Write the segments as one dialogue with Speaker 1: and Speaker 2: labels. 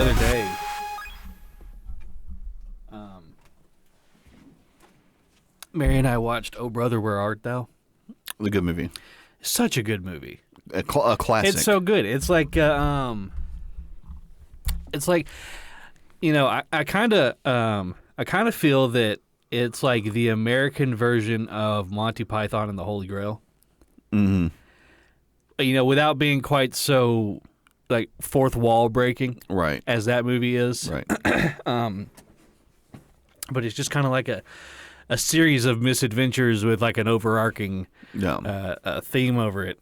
Speaker 1: other day. Mary and I watched Oh Brother, Where Art Thou?
Speaker 2: A good movie.
Speaker 1: Such a good movie.
Speaker 2: A classic.
Speaker 1: It's so good. It's like, you know, I kind of feel that it's like the American version of Monty Python and the Holy Grail.
Speaker 2: Mm-hmm.
Speaker 1: You know, without being quite so like fourth wall breaking,
Speaker 2: Right.
Speaker 1: as that movie is.
Speaker 2: Right.
Speaker 1: But it's just kind of like a series of misadventures with like an overarching theme over it.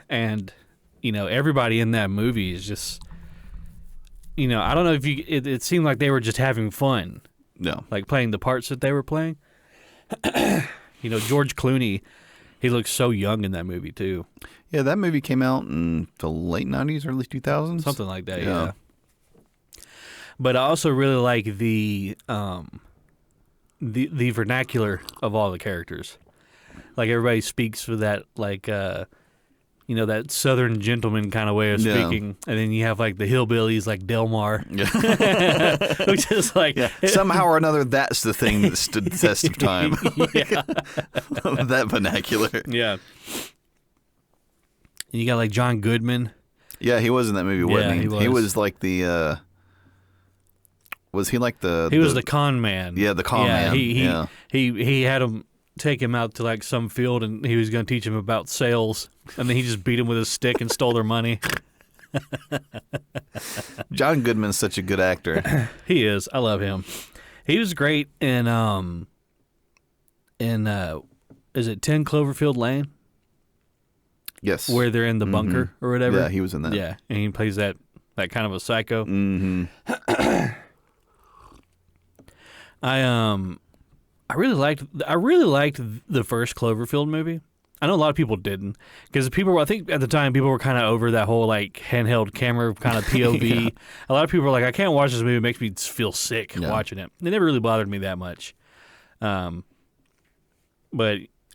Speaker 1: And, you know, everybody in that movie is just, you know, I don't know if it seemed like they were just having fun.
Speaker 2: No.
Speaker 1: Like playing the parts that they were playing. You know, George Clooney, he looks so young in that movie too.
Speaker 2: Yeah, that movie came out in the late 90s, early 2000s.
Speaker 1: Something like that, yeah. But I also really like the vernacular of all the characters. Like everybody speaks with that, like, you know, that Southern gentleman kind of way of speaking. And then you have like the hillbillies like Delmar. Yeah. Which is like...
Speaker 2: Yeah. Somehow or another, that's the thing that stood the test of time.
Speaker 1: Yeah.
Speaker 2: That vernacular.
Speaker 1: Yeah. And you got like John Goodman.
Speaker 2: Yeah, he was in that movie, wasn't he?
Speaker 1: He was.
Speaker 2: He was like the... was he like the...
Speaker 1: He was the con man.
Speaker 2: Yeah, the con man.
Speaker 1: He had him take him out to like some field and he was going to teach him about sales. And then he just beat him with his stick and stole their money.
Speaker 2: John Goodman's such a good actor.
Speaker 1: He is. I love him. He was great in is it 10 Cloverfield Lane?
Speaker 2: Yes.
Speaker 1: Where they're in the bunker or whatever.
Speaker 2: Yeah, he was in that.
Speaker 1: Yeah, and he plays that kind of a psycho.
Speaker 2: Mm-hmm.
Speaker 1: I really liked the first Cloverfield movie. I know a lot of people didn't, because I think at the time people were kind of over that whole like handheld camera kind of POV. Yeah. A lot of people were like, I can't watch this movie; it makes me feel sick watching it. It never really bothered me that much, but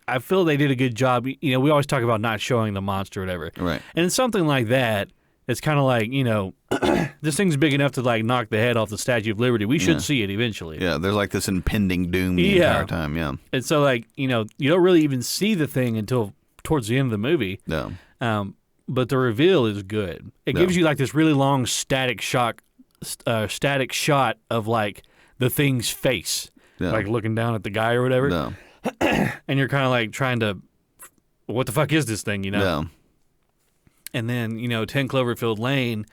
Speaker 1: I feel they did a good job. You know, we always talk about not showing the monster or whatever,
Speaker 2: right? And
Speaker 1: it's something like that. It's kind of like, you know, this thing's big enough to like knock the head off the Statue of Liberty. We should see it eventually.
Speaker 2: Yeah, there's like this impending doom the entire time, yeah.
Speaker 1: And so like, you know, you don't really even see the thing until towards the end of the movie.
Speaker 2: No.
Speaker 1: But the reveal is good. It gives you like this really long static shot of like the thing's face, like looking down at the guy or whatever.
Speaker 2: No.
Speaker 1: And you're kind of like trying to, what the fuck is this thing, you know?
Speaker 2: No.
Speaker 1: And then, you know, 10 Cloverfield Lane.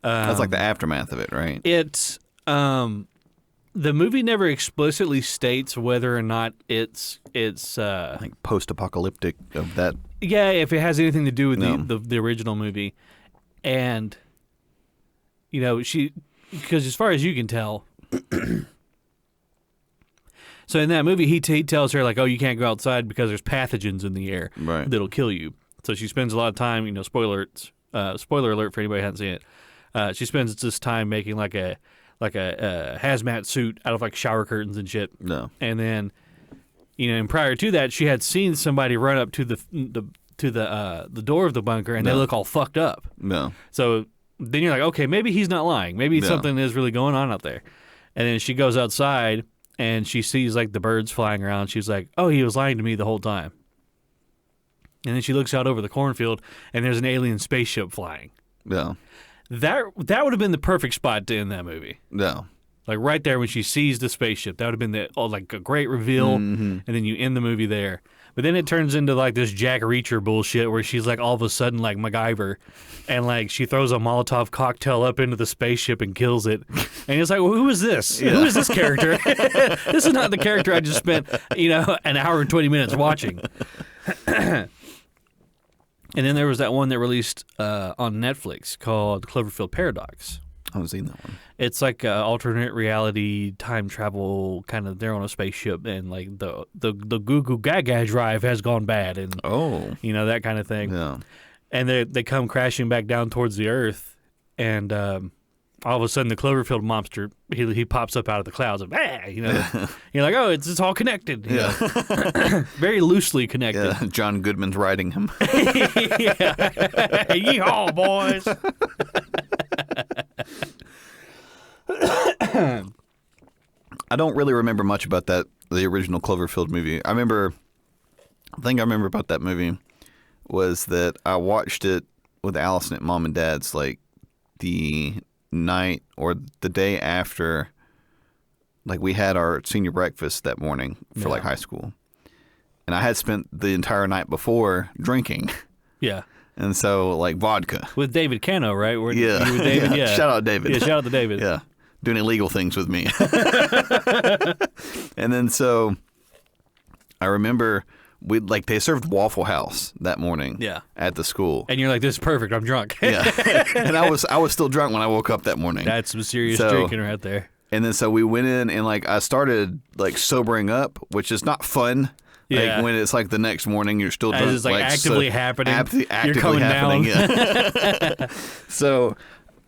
Speaker 2: That's like the aftermath of it, right?
Speaker 1: It's the movie never explicitly states whether or not it's
Speaker 2: like post-apocalyptic of that.
Speaker 1: Yeah, if it has anything to do with the original movie. And, you know, because as far as you can tell, so in that movie, he tells her, like, oh, you can't go outside because there's pathogens in the air that'll kill you. So she spends a lot of time, you know, spoiler alert for anybody who hasn't seen it. She spends this time making like a hazmat suit out of like shower curtains and shit.
Speaker 2: No.
Speaker 1: And then, you know, and prior to that, she had seen somebody run up to the door of the bunker and they look all fucked up.
Speaker 2: No.
Speaker 1: So then you're like, okay, maybe he's not lying. Maybe something is really going on out there. And then she goes outside and she sees like the birds flying around. She's like, oh, he was lying to me the whole time. And then she looks out over the cornfield, and there's an alien spaceship flying.
Speaker 2: Yeah.
Speaker 1: That would have been the perfect spot to end that movie.
Speaker 2: Yeah.
Speaker 1: Like right there when she sees the spaceship, that would have been like a great reveal, and then you end the movie there. But then it turns into like this Jack Reacher bullshit where she's like all of a sudden like MacGyver, and like she throws a Molotov cocktail up into the spaceship and kills it. And it's like, well, who is this? Yeah. Who is this character? This is not the character I just spent, you know, an hour and 20 minutes watching. And then there was that one that released on Netflix called Cloverfield Paradox.
Speaker 2: I haven't seen that one.
Speaker 1: It's like an alternate reality time travel kind of. They're on a spaceship and like the goo goo gaga drive has gone bad and you know, that kind of thing.
Speaker 2: Yeah. And
Speaker 1: they come crashing back down towards the earth, and all of a sudden the Cloverfield monster he pops up out of the clouds and you know, you're like, oh, it's all connected. You know? Very loosely connected.
Speaker 2: Yeah. John Goodman's riding him.
Speaker 1: Yeehaw, boys.
Speaker 2: I don't really remember much about the original Cloverfield movie. I think I remember about that movie was that I watched it with Allison at mom and dad's like the night or the day after, like we had our senior breakfast that morning for like high school. And I had spent the entire night before drinking.
Speaker 1: Yeah.
Speaker 2: And so like vodka.
Speaker 1: With David Cano, right?
Speaker 2: You
Speaker 1: with David? Yeah.
Speaker 2: Shout out David.
Speaker 1: Yeah, shout out to David.
Speaker 2: Yeah. Doing illegal things with me. And then so I remember they served Waffle House that morning at the school.
Speaker 1: And you're like, this is perfect. I'm drunk.
Speaker 2: Yeah. And I was still drunk when I woke up that morning.
Speaker 1: That's some serious drinking right there.
Speaker 2: And then so we went in and like I started like sobering up, which is not fun.
Speaker 1: Yeah.
Speaker 2: Like when it's like the next morning, you're still drunk.
Speaker 1: It's like actively happening.
Speaker 2: Actively
Speaker 1: you're coming
Speaker 2: happening.
Speaker 1: down.
Speaker 2: Yeah. So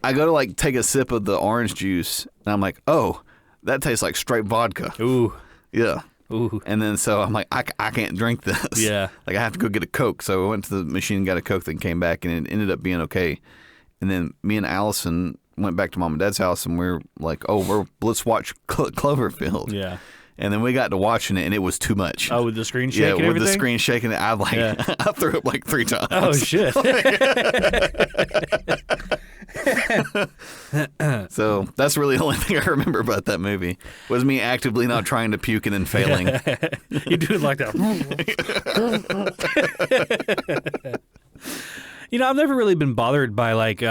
Speaker 2: I go to like take a sip of the orange juice, and I'm like, oh, that tastes like straight vodka.
Speaker 1: Ooh.
Speaker 2: Yeah.
Speaker 1: Ooh.
Speaker 2: And then so I'm like, I can't drink this.
Speaker 1: Yeah.
Speaker 2: Like I have to go get a Coke. So I went to the machine and got a Coke, then came back, and it ended up being okay. And then me and Allison went back to mom and dad's house, and we're like, oh, let's watch Cloverfield.
Speaker 1: Yeah.
Speaker 2: And then we got to watching it, and it was too much.
Speaker 1: Oh, with the screen shaking and
Speaker 2: with
Speaker 1: everything?
Speaker 2: the screen shaking, I threw up like 3 times.
Speaker 1: Oh, shit.
Speaker 2: So that's really the only thing I remember about that movie was me actively not trying to puke and then failing.
Speaker 1: You do it like that. I've never really been bothered by like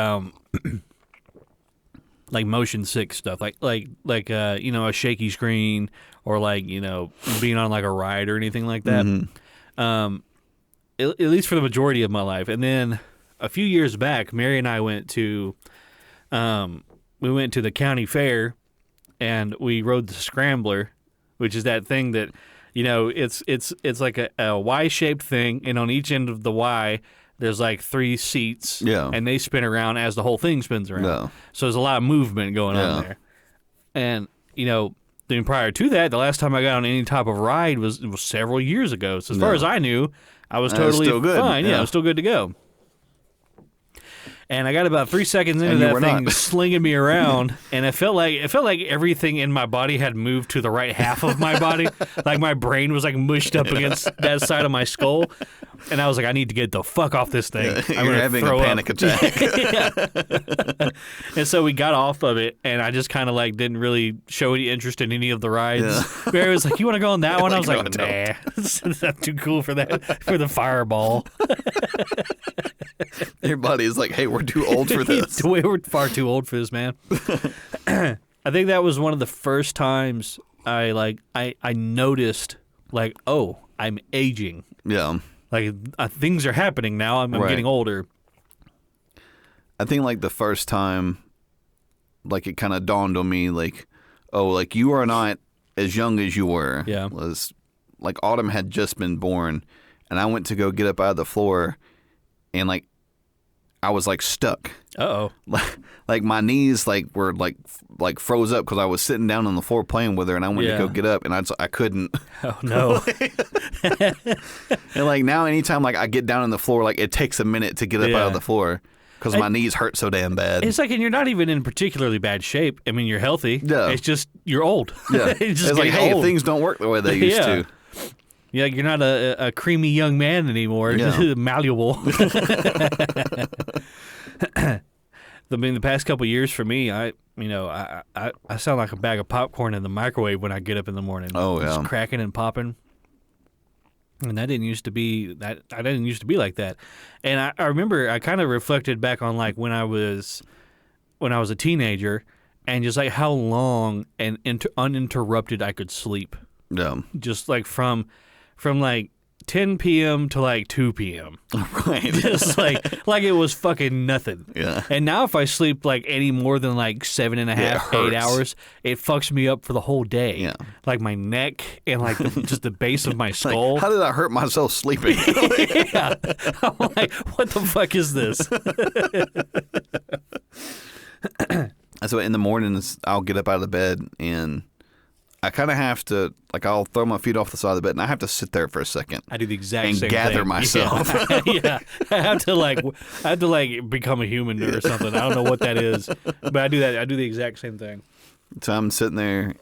Speaker 1: motion sick stuff, like a shaky screen or like being on like a ride or anything like that. Mm-hmm. At least for the majority of my life. And then a few years back, Mary and I went to the county fair, and we rode the Scrambler, which is that thing that it's like a Y-shaped thing, and on each end of the Y there's like 3 seats, and they spin around as the whole thing spins around. Yeah. So there's a lot of movement going on there. And, then prior to that, the last time I got on any type of ride was several years ago. So as far as I knew, I was totally fine. Yeah, I was still good to go. And I got about 3 seconds into that thing slinging me around, and it felt like everything in my body had moved to the right half of my body. Like my brain was like mushed up against that side of my skull, and I was like, I need to get the fuck off this thing. I'm
Speaker 2: You're having a panic attack.
Speaker 1: And so we got off of it, and I just kind of like didn't really show any interest in any of the rides. Yeah. Barry was like, "You want to go on that one?" I was like, "Nah, it's not too cool for that. For the fireball."
Speaker 2: Everybody's like, "Hey, we're too old for this.
Speaker 1: We're far too old for this, man." I think that was one of the first times I noticed like, oh, I'm aging.
Speaker 2: Yeah.
Speaker 1: Like things are happening now. I'm getting older.
Speaker 2: I think like the first time, like it kind of dawned on me, like, oh, like you are not as young as you were.
Speaker 1: Yeah.
Speaker 2: Was like Autumn had just been born, and I went to go get up out of the floor, and like I was like stuck.
Speaker 1: Uh-oh.
Speaker 2: Like my knees were like froze up because I was sitting down on the floor playing with her, and I went to go get up, and I couldn't.
Speaker 1: Oh no.
Speaker 2: And like now, anytime like I get down on the floor, like it takes a minute to get up out of the floor because my knees hurt so damn bad.
Speaker 1: It's like, and you're not even in particularly bad shape. I mean, you're healthy. Yeah. It's just you're old.
Speaker 2: Yeah. It's like, hey, things don't work the way they used to.
Speaker 1: Yeah, you're not a creamy young man anymore. Yeah. Malleable. I mean, the past couple of years for me, I sound like a bag of popcorn in the microwave when I get up in the morning.
Speaker 2: Oh yeah,
Speaker 1: just cracking and popping. And I didn't used to be like that. And I remember I kind of reflected back on like when I was a teenager, and just like how long and uninterrupted I could sleep.
Speaker 2: Yeah,
Speaker 1: just like from like 10 p.m. to like 2 p.m.
Speaker 2: Right.
Speaker 1: Just like it was fucking nothing.
Speaker 2: Yeah.
Speaker 1: And now if I sleep like any more than like 7.5, 8 hours, it fucks me up for the whole day.
Speaker 2: Yeah.
Speaker 1: Like my neck and like just the base of my skull.
Speaker 2: Like, how did I hurt myself sleeping?
Speaker 1: Yeah. I'm like, what the fuck is this?
Speaker 2: So in the mornings, I'll get up out of the bed and I kind of have to, like, I'll throw my feet off the side of the bed, and I have to sit there for a second.
Speaker 1: I do the exact
Speaker 2: same thing. And gather myself.
Speaker 1: Yeah. I have to become a human or something. I don't know what that is, but I do that. I do the exact same thing.
Speaker 2: So I'm sitting there,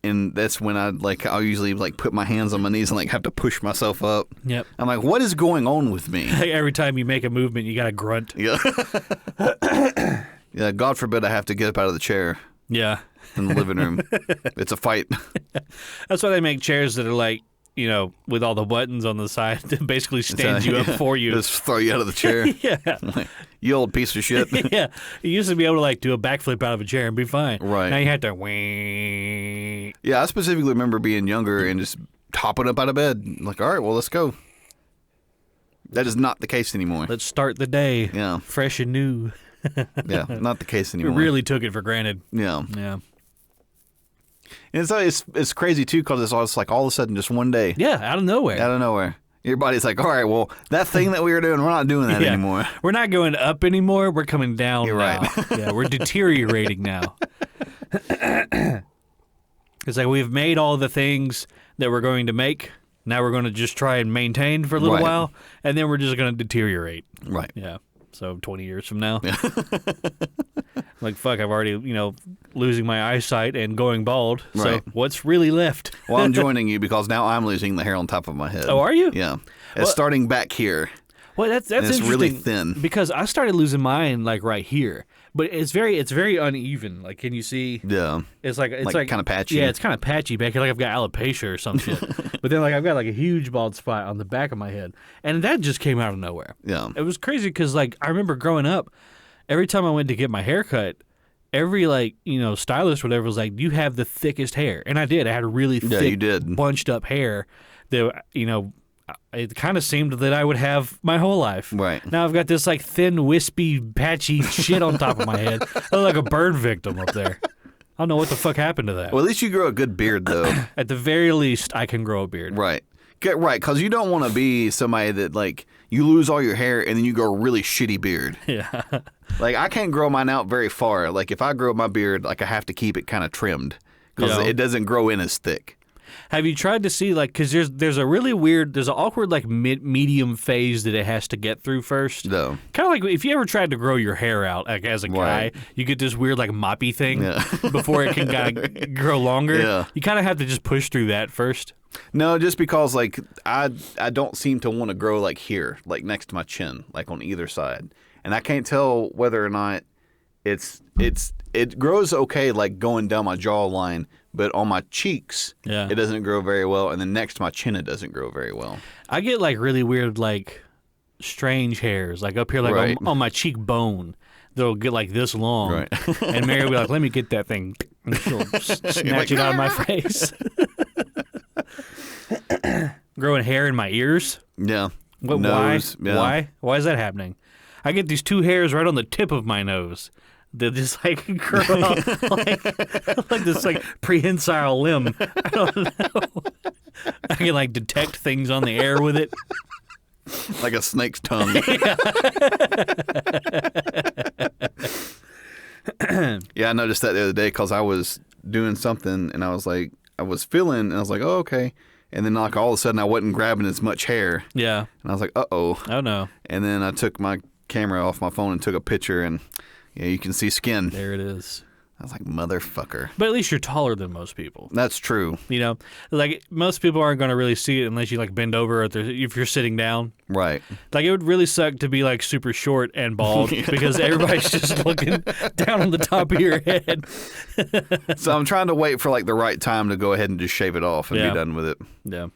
Speaker 2: and that's when I'll usually like put my hands on my knees and like have to push myself up.
Speaker 1: Yep.
Speaker 2: I'm like, what is going on with me?
Speaker 1: Every time you make a movement, you got to grunt.
Speaker 2: Yeah. Yeah. God forbid I have to get up out of the chair
Speaker 1: Yeah.
Speaker 2: in the living room. It's a fight.
Speaker 1: That's why they make chairs that are like, with all the buttons on the side that basically stands you up for you.
Speaker 2: Just throw you out of the chair.
Speaker 1: Yeah.
Speaker 2: Like, you old piece of shit.
Speaker 1: Yeah. You used to be able to like do a backflip out of a chair and be fine.
Speaker 2: Right.
Speaker 1: Now you have to wing.
Speaker 2: Yeah, I specifically remember being younger and just hopping up out of bed. Like, all right, well, let's go. That is not the case anymore.
Speaker 1: Let's start the day.
Speaker 2: Yeah.
Speaker 1: Fresh and new.
Speaker 2: Yeah, not the case
Speaker 1: We
Speaker 2: anymore.
Speaker 1: really took it for granted.
Speaker 2: Yeah.
Speaker 1: Yeah.
Speaker 2: And it's crazy, too, because it's like all of a sudden just one day.
Speaker 1: Yeah, out of nowhere.
Speaker 2: Out of nowhere. Your body's like, all right, well, that thing that we were doing, we're not doing that anymore.
Speaker 1: We're not going up anymore. We're coming down
Speaker 2: You're
Speaker 1: now.
Speaker 2: right.
Speaker 1: Yeah, we're deteriorating now. It's like we've made all the things that we're going to make. Now we're going to just try and maintain for a little
Speaker 2: Right.
Speaker 1: while, and then we're just going to deteriorate.
Speaker 2: Right.
Speaker 1: Yeah. So 20 years from now. Like, fuck, I've already, losing my eyesight and going bald.
Speaker 2: Right.
Speaker 1: So what's really left?
Speaker 2: Well, I'm joining you because now I'm losing the hair on top of my head.
Speaker 1: Oh, are you?
Speaker 2: Yeah. It's starting back here.
Speaker 1: Well, that's
Speaker 2: And it's
Speaker 1: interesting.
Speaker 2: really thin.
Speaker 1: Because I started losing mine, like, right here. But it's very uneven. Like, can you see?
Speaker 2: Yeah.
Speaker 1: It's like
Speaker 2: kind of patchy.
Speaker 1: Yeah, it's kind of patchy back here, like I've got alopecia or some shit. But then, like, I've got like a huge bald spot on the back of my head, and that just came out of nowhere.
Speaker 2: Yeah.
Speaker 1: It was crazy because, like, I remember growing up, every time I went to get my hair cut, every stylist or whatever was like, "You have the thickest hair," and I did. I had really thick,
Speaker 2: you did.
Speaker 1: bunched up hair that it kind of seemed that I would have my whole life.
Speaker 2: Right.
Speaker 1: Now I've got this like thin, wispy, patchy shit on top of my head. I look like a burn victim up there. I don't know what the fuck happened to that.
Speaker 2: Well, at least you grow a good beard, though.
Speaker 1: At the very least, I can grow a beard.
Speaker 2: Right. Right, because you don't want to be somebody that, like, you lose all your hair and then you grow a really shitty beard.
Speaker 1: Yeah.
Speaker 2: Like, I can't grow mine out very far. Like, if I grow my beard, like, I have to keep it kind of trimmed because
Speaker 1: Yeah.
Speaker 2: it doesn't grow in as thick.
Speaker 1: Have you tried to see, like, because there's an awkward, like, medium phase that it has to get through first?
Speaker 2: No.
Speaker 1: Kind of like if you ever tried to grow your hair out, like, as a guy,
Speaker 2: Right.
Speaker 1: you get this weird, like, moppy thing
Speaker 2: Yeah.
Speaker 1: before it can kind of grow longer.
Speaker 2: Yeah.
Speaker 1: You kind of have to just push through that first.
Speaker 2: No, just because, like, I don't seem to want to grow, like, here, like, next to my chin, like, on either side. And I can't tell whether or not it grows okay, like, going down my jawline, but on my cheeks,
Speaker 1: Yeah.
Speaker 2: it doesn't grow very well. And then next to my chin, it doesn't grow very well.
Speaker 1: I get, like, really weird, like, strange hairs, like, up here, like,
Speaker 2: Right.
Speaker 1: on my cheekbone. They'll get, like, this long.
Speaker 2: Right.
Speaker 1: And Mary will be like, let me get that thing. And she'll snatch it out of my face. Growing hair in my ears?
Speaker 2: Yeah.
Speaker 1: What,
Speaker 2: Nose,
Speaker 1: why?
Speaker 2: yeah.
Speaker 1: Why? Why is that happening? I get these two hairs right on the tip of my nose. That just like grow out like this like prehensile limb. I don't know. I can like detect things on the air with it.
Speaker 2: Like a snake's tongue. Yeah, I noticed that the other day because I was doing something and I was feeling and I was like, oh, okay. And then like all of a sudden I wasn't grabbing as much hair.
Speaker 1: Yeah.
Speaker 2: And I was like, uh-oh.
Speaker 1: Oh no.
Speaker 2: And then I took my camera off my phone and took a picture and yeah, you can see skin.
Speaker 1: There it is.
Speaker 2: I was like, motherfucker.
Speaker 1: But at least you're taller than most people.
Speaker 2: That's true.
Speaker 1: Like most people aren't going to really see it unless you like bend over if you're sitting down.
Speaker 2: Right.
Speaker 1: Like it would really suck to be like super short and bald because everybody's just looking down on the top of your head.
Speaker 2: So I'm trying to wait for like the right time to go ahead and just shave it off and
Speaker 1: Yeah.
Speaker 2: be done with it.
Speaker 1: Yeah.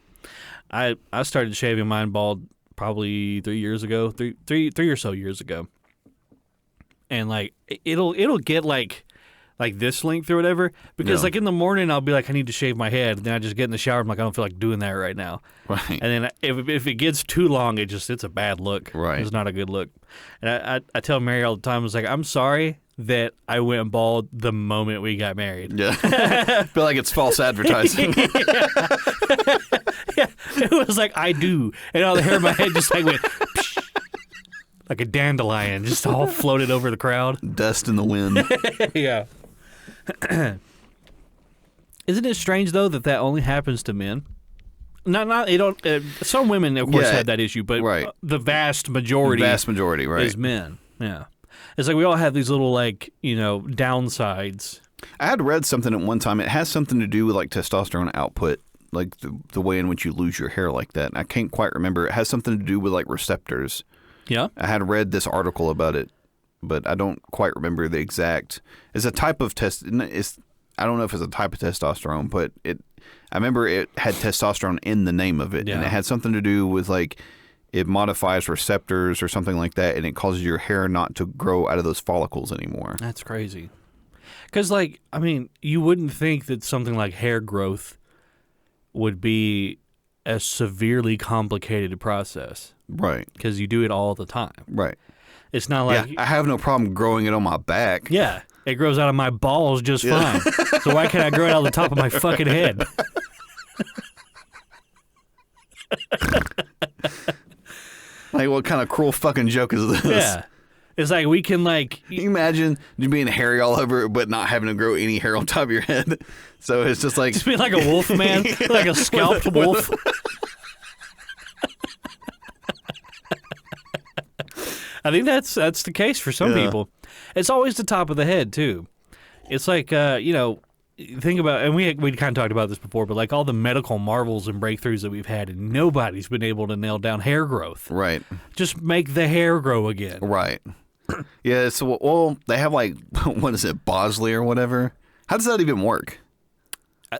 Speaker 1: I started shaving mine bald probably 3 years ago, three or so years ago. And like it'll get like this length or whatever because
Speaker 2: Yeah.
Speaker 1: like in the morning I'll be like I need to shave my head, and then I just get in the shower. I'm like I don't feel like doing that right now.
Speaker 2: Right.
Speaker 1: And then if it gets too long, it's a bad look.
Speaker 2: Right.
Speaker 1: It's not a good look. And I tell Mary all the time, I was like, I'm sorry that I went bald the moment we got married.
Speaker 2: Yeah. I feel like it's false advertising.
Speaker 1: Yeah, it was like I do, and all the hair in my head just like went psh, like a dandelion, just all floated over the crowd.
Speaker 2: Dust in the wind.
Speaker 1: Yeah. Isn't it strange though that only happens to men? Not you don't. Some women, of course,
Speaker 2: Yeah,
Speaker 1: have that issue, but
Speaker 2: right.
Speaker 1: the vast majority
Speaker 2: Right.
Speaker 1: is men. Yeah, it's like we all have these little like downsides.
Speaker 2: I had read something at one time. It has something to do with like testosterone output, like the way in which you lose your hair like that. I can't quite remember. It has something to do with like receptors.
Speaker 1: Yeah.
Speaker 2: I had read this article about it, but I don't quite remember the exact. It's a type of I don't know if it's a type of testosterone, but I remember it had testosterone in the name of it, and it had something to do with like it modifies receptors or something like that, and it causes your hair not to grow out of those follicles anymore.
Speaker 1: That's crazy. Because, like, I mean, you wouldn't think that something like hair growth would be a severely complicated process.
Speaker 2: Right.
Speaker 1: Because you do it all the time.
Speaker 2: Right.
Speaker 1: It's not like...
Speaker 2: Yeah, I have no problem growing it on my back.
Speaker 1: Yeah. It grows out of my balls just fine. So why can't I grow it out of the top of my fucking head?
Speaker 2: Like, what kind of cruel fucking joke is this?
Speaker 1: Yeah. It's like we can, like...
Speaker 2: Can you imagine you being hairy all over but not having to grow any hair on top of your head? So it's just like...
Speaker 1: Just being like a wolf, man. Like a scalped wolf. I think that's the case for some people. It's always the top of the head, too. It's like, think about, and we kind of talked about this before, but like all the medical marvels and breakthroughs that we've had, and nobody's been able to nail down hair growth.
Speaker 2: Right.
Speaker 1: Just make the hair grow again.
Speaker 2: Right. Yeah, so, well, they have like, what is it, Bosley or whatever? How does that even work?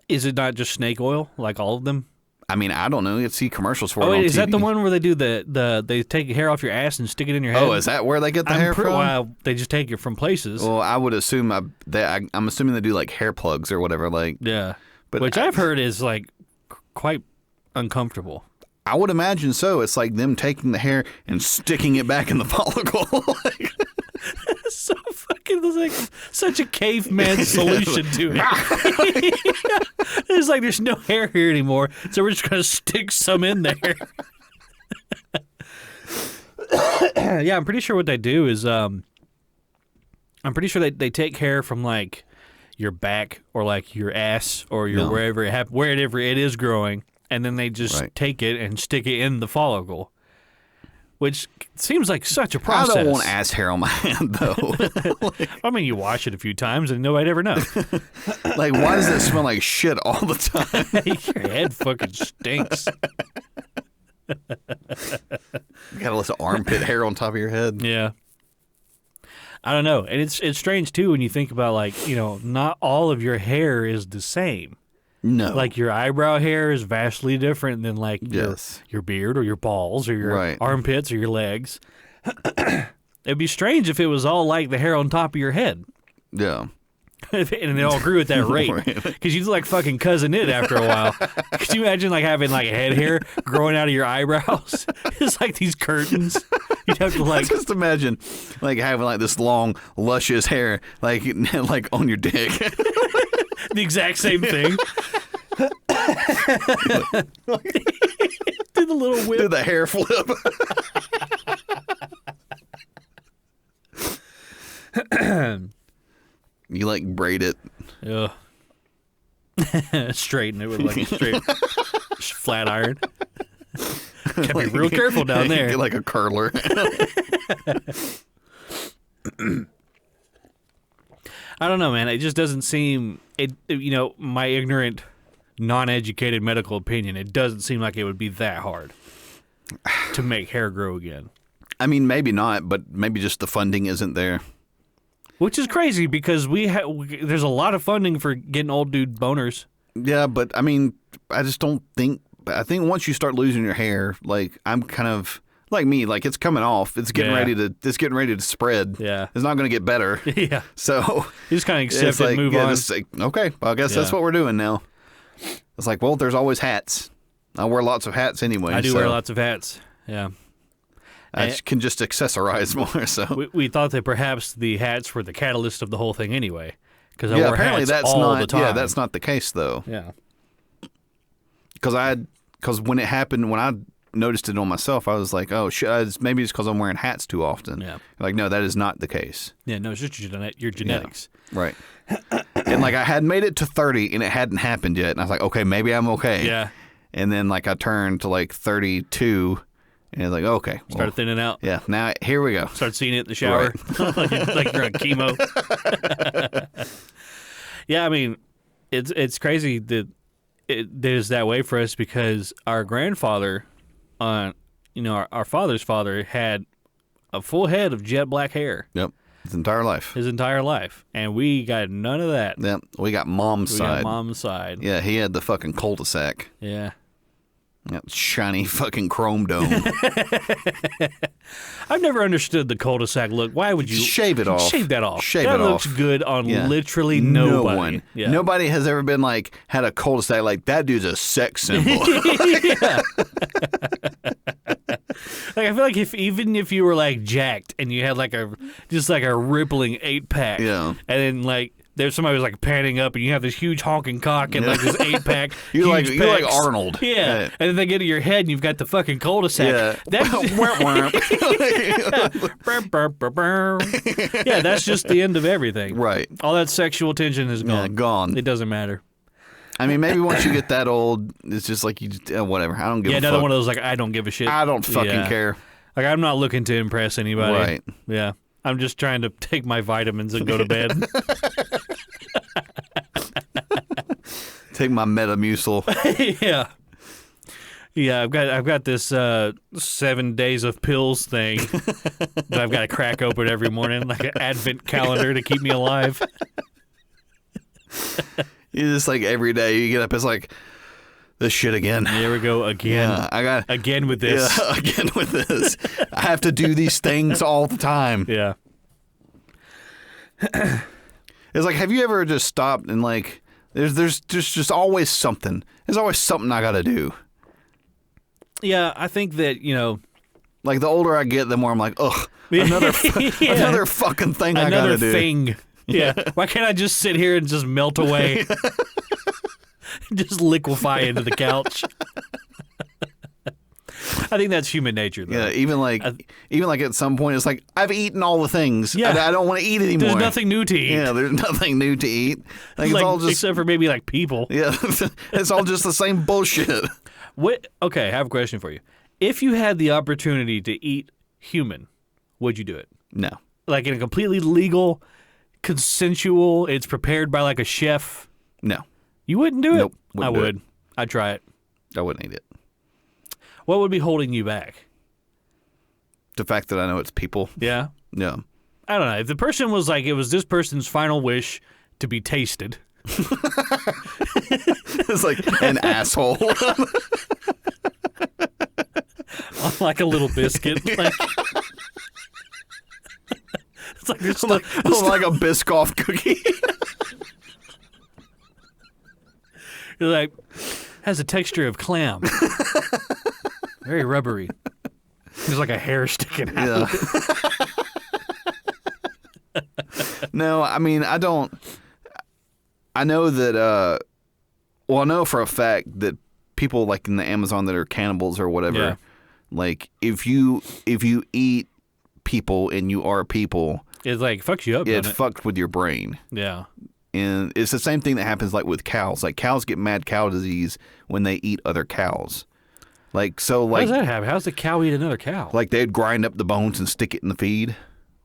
Speaker 1: Is it not just snake oil, like all of them?
Speaker 2: I mean, I don't know. You see commercials for it on
Speaker 1: is
Speaker 2: TV.
Speaker 1: that the one where they do they take hair off your ass and stick it in your head?
Speaker 2: Oh, is that where they get the hair from?
Speaker 1: Well, they just take it from places.
Speaker 2: Well, I would assume, I'm assuming they do like hair plugs or whatever. Like,
Speaker 1: yeah,
Speaker 2: but
Speaker 1: which I've heard is like quite uncomfortable.
Speaker 2: I would imagine so. It's like them taking the hair and sticking it back in the follicle.
Speaker 1: So fucking like such a caveman solution to it. It's like there's no hair here anymore, so we're just gonna stick some in there. Yeah, I'm pretty sure what they do is I'm pretty sure they take hair from like your back or like your ass or your wherever it is growing, and then they just take it and stick it in the follicle. Which seems like such a process.
Speaker 2: I don't want ass hair on my hand, though.
Speaker 1: I mean, you wash it a few times and nobody'd ever know.
Speaker 2: Like, why does it smell like shit all the time?
Speaker 1: Your head fucking stinks.
Speaker 2: You got a little armpit hair on top of your head.
Speaker 1: Yeah. I don't know. And it's strange, too, when you think about, like, not all of your hair is the same.
Speaker 2: No.
Speaker 1: Like your eyebrow hair is vastly different than like your beard or your balls or your armpits or your legs. It'd be strange if it was all like the hair on top of your head.
Speaker 2: Yeah.
Speaker 1: And they all grew at that rate. Because you'd like fucking cousin it after a while. Could you imagine like having like head hair growing out of your eyebrows? It's like these curtains. You'd have to like...
Speaker 2: Just imagine like having like this long, luscious hair like on your dick.
Speaker 1: The exact same thing. Do the little whip.
Speaker 2: Do the hair flip. You like braid it.
Speaker 1: Yeah. Straighten it with like a straight flat iron. Gotta be real careful down there.
Speaker 2: Get like a curler.
Speaker 1: I don't know, man. It just doesn't seem my ignorant, non-educated medical opinion, it doesn't seem like it would be that hard to make hair grow again.
Speaker 2: I mean, maybe not, but maybe just the funding isn't there.
Speaker 1: Which is crazy because there's a lot of funding for getting old dude boners. Yeah,
Speaker 2: but I mean, I just don't think. I think once you start losing your hair, like I'm kind of like me, like it's coming off. It's getting ready to spread.
Speaker 1: Yeah,
Speaker 2: it's not going to get better.
Speaker 1: Yeah.
Speaker 2: So
Speaker 1: you just kind of accept it and move on.
Speaker 2: Okay, well, I guess that's what we're doing now. It's like, well, there's always hats. I wear lots of hats anyway.
Speaker 1: I do wear lots of hats. Yeah.
Speaker 2: I can just accessorize more. So
Speaker 1: we thought that perhaps the hats were the catalyst of the whole thing anyway. Because I wore
Speaker 2: apparently
Speaker 1: hats
Speaker 2: that's
Speaker 1: all
Speaker 2: not.
Speaker 1: the time.
Speaker 2: Yeah, that's not the case though.
Speaker 1: Yeah.
Speaker 2: Because when it happened, when I noticed it on myself, I was like, oh shit, maybe it's because I'm wearing hats too often.
Speaker 1: Yeah.
Speaker 2: Like, no, that is not the case.
Speaker 1: Yeah, no, it's just your genetics.
Speaker 2: Yeah. Right. And like I had made it to 30 and it hadn't happened yet, and I was like, okay, maybe I'm okay.
Speaker 1: Yeah.
Speaker 2: And then like I turned to like 32. And it's like, okay.
Speaker 1: Started thinning out.
Speaker 2: Yeah, now here we go.
Speaker 1: Start seeing it in the shower. Right. like you're on chemo. Yeah, I mean, it's crazy that it is that way for us because our grandfather, our father's father had a full head of jet black hair.
Speaker 2: Yep. His entire life.
Speaker 1: And we got none of that.
Speaker 2: Yep. We got mom's side.
Speaker 1: Yeah,
Speaker 2: he had the fucking cul-de-sac.
Speaker 1: Yeah.
Speaker 2: That shiny fucking chrome dome.
Speaker 1: I've never understood the cul-de-sac look. Why would you
Speaker 2: shave it off?
Speaker 1: Shave that off.
Speaker 2: Shave
Speaker 1: that
Speaker 2: it
Speaker 1: looks
Speaker 2: off.
Speaker 1: good on literally nobody.
Speaker 2: No one.
Speaker 1: Yeah.
Speaker 2: Nobody has ever been like had a cul-de-sac like that dude's a sex symbol.
Speaker 1: Yeah. Like I feel like even if you were like jacked and you had like a rippling 8-pack,
Speaker 2: Yeah.
Speaker 1: and then like there's somebody who's like panning up and you have this huge honking cock and like this 8-pack.
Speaker 2: You're like Arnold.
Speaker 1: Yeah.
Speaker 2: Right.
Speaker 1: And then they get to your head and you've got the fucking cul-de-sac.
Speaker 2: Yeah.
Speaker 1: Yeah, that's just the end of everything.
Speaker 2: Right.
Speaker 1: All that sexual tension is gone.
Speaker 2: Yeah, gone.
Speaker 1: It doesn't matter.
Speaker 2: I mean, maybe once you get that old, it's just like you just, whatever. I don't give a fuck.
Speaker 1: Yeah, another one of those like I don't give a shit.
Speaker 2: I don't fucking care.
Speaker 1: Like I'm not looking to impress anybody.
Speaker 2: Right.
Speaker 1: Yeah. I'm just trying to take my vitamins and go to bed.
Speaker 2: Take my Metamucil.
Speaker 1: Yeah. Yeah, I've got this 7 days of pills thing that I've got to crack open every morning, like an advent calendar to keep me alive.
Speaker 2: You just like every day you get up, it's like this shit again.
Speaker 1: Here we go again.
Speaker 2: Yeah, I got
Speaker 1: again with this.
Speaker 2: Yeah, again with this. I have to do these things all the time.
Speaker 1: Yeah.
Speaker 2: It's like, have you ever just stopped and like, there's just always something. There's always something I got to do.
Speaker 1: Yeah, I think that
Speaker 2: like the older I get, the more I'm like, ugh, another fucking thing I got to do.
Speaker 1: Another thing. Yeah. Why can't I just sit here and just melt away? Just liquefy into the couch. I think that's human nature, though.
Speaker 2: Yeah, even like at some point, it's like, I've eaten all the things.
Speaker 1: Yeah.
Speaker 2: I don't want to eat anymore.
Speaker 1: There's nothing new to eat.
Speaker 2: Yeah, there's nothing new to eat. Like, it's
Speaker 1: like,
Speaker 2: all just,
Speaker 1: except for maybe like people.
Speaker 2: yeah, it's all just the same bullshit.
Speaker 1: Okay, I have a question for you. If you had the opportunity to eat human, would you do it?
Speaker 2: No.
Speaker 1: Like in a completely legal, consensual, it's prepared by like a chef?
Speaker 2: No.
Speaker 1: You wouldn't do it?
Speaker 2: Nope,
Speaker 1: I
Speaker 2: wouldn't do
Speaker 1: would.
Speaker 2: it.
Speaker 1: I'd try it.
Speaker 2: I wouldn't eat it.
Speaker 1: What would be holding you back?
Speaker 2: The fact that I know it's people.
Speaker 1: Yeah?
Speaker 2: Yeah.
Speaker 1: I don't know. If the person was like, it was this person's final wish to be tasted.
Speaker 2: It's like an asshole.
Speaker 1: Like a little biscuit. Like, it's like, it's
Speaker 2: like a Biscoff cookie.
Speaker 1: You're like, has a texture of clam. Very rubbery. There's like a hair sticking out.
Speaker 2: Yeah. No, I mean, I don't. I know that. Well, I know for a fact that people like in the Amazon that are cannibals or whatever.
Speaker 1: Yeah.
Speaker 2: Like if you eat people and you are people,
Speaker 1: it like fucks you up.
Speaker 2: It fucked with your brain.
Speaker 1: Yeah.
Speaker 2: And it's the same thing that happens like with cows. Like cows get mad cow disease when they eat other cows. Like so, like
Speaker 1: how does that happen? How's the cow eat another cow?
Speaker 2: Like they'd grind up the bones and stick it in the feed.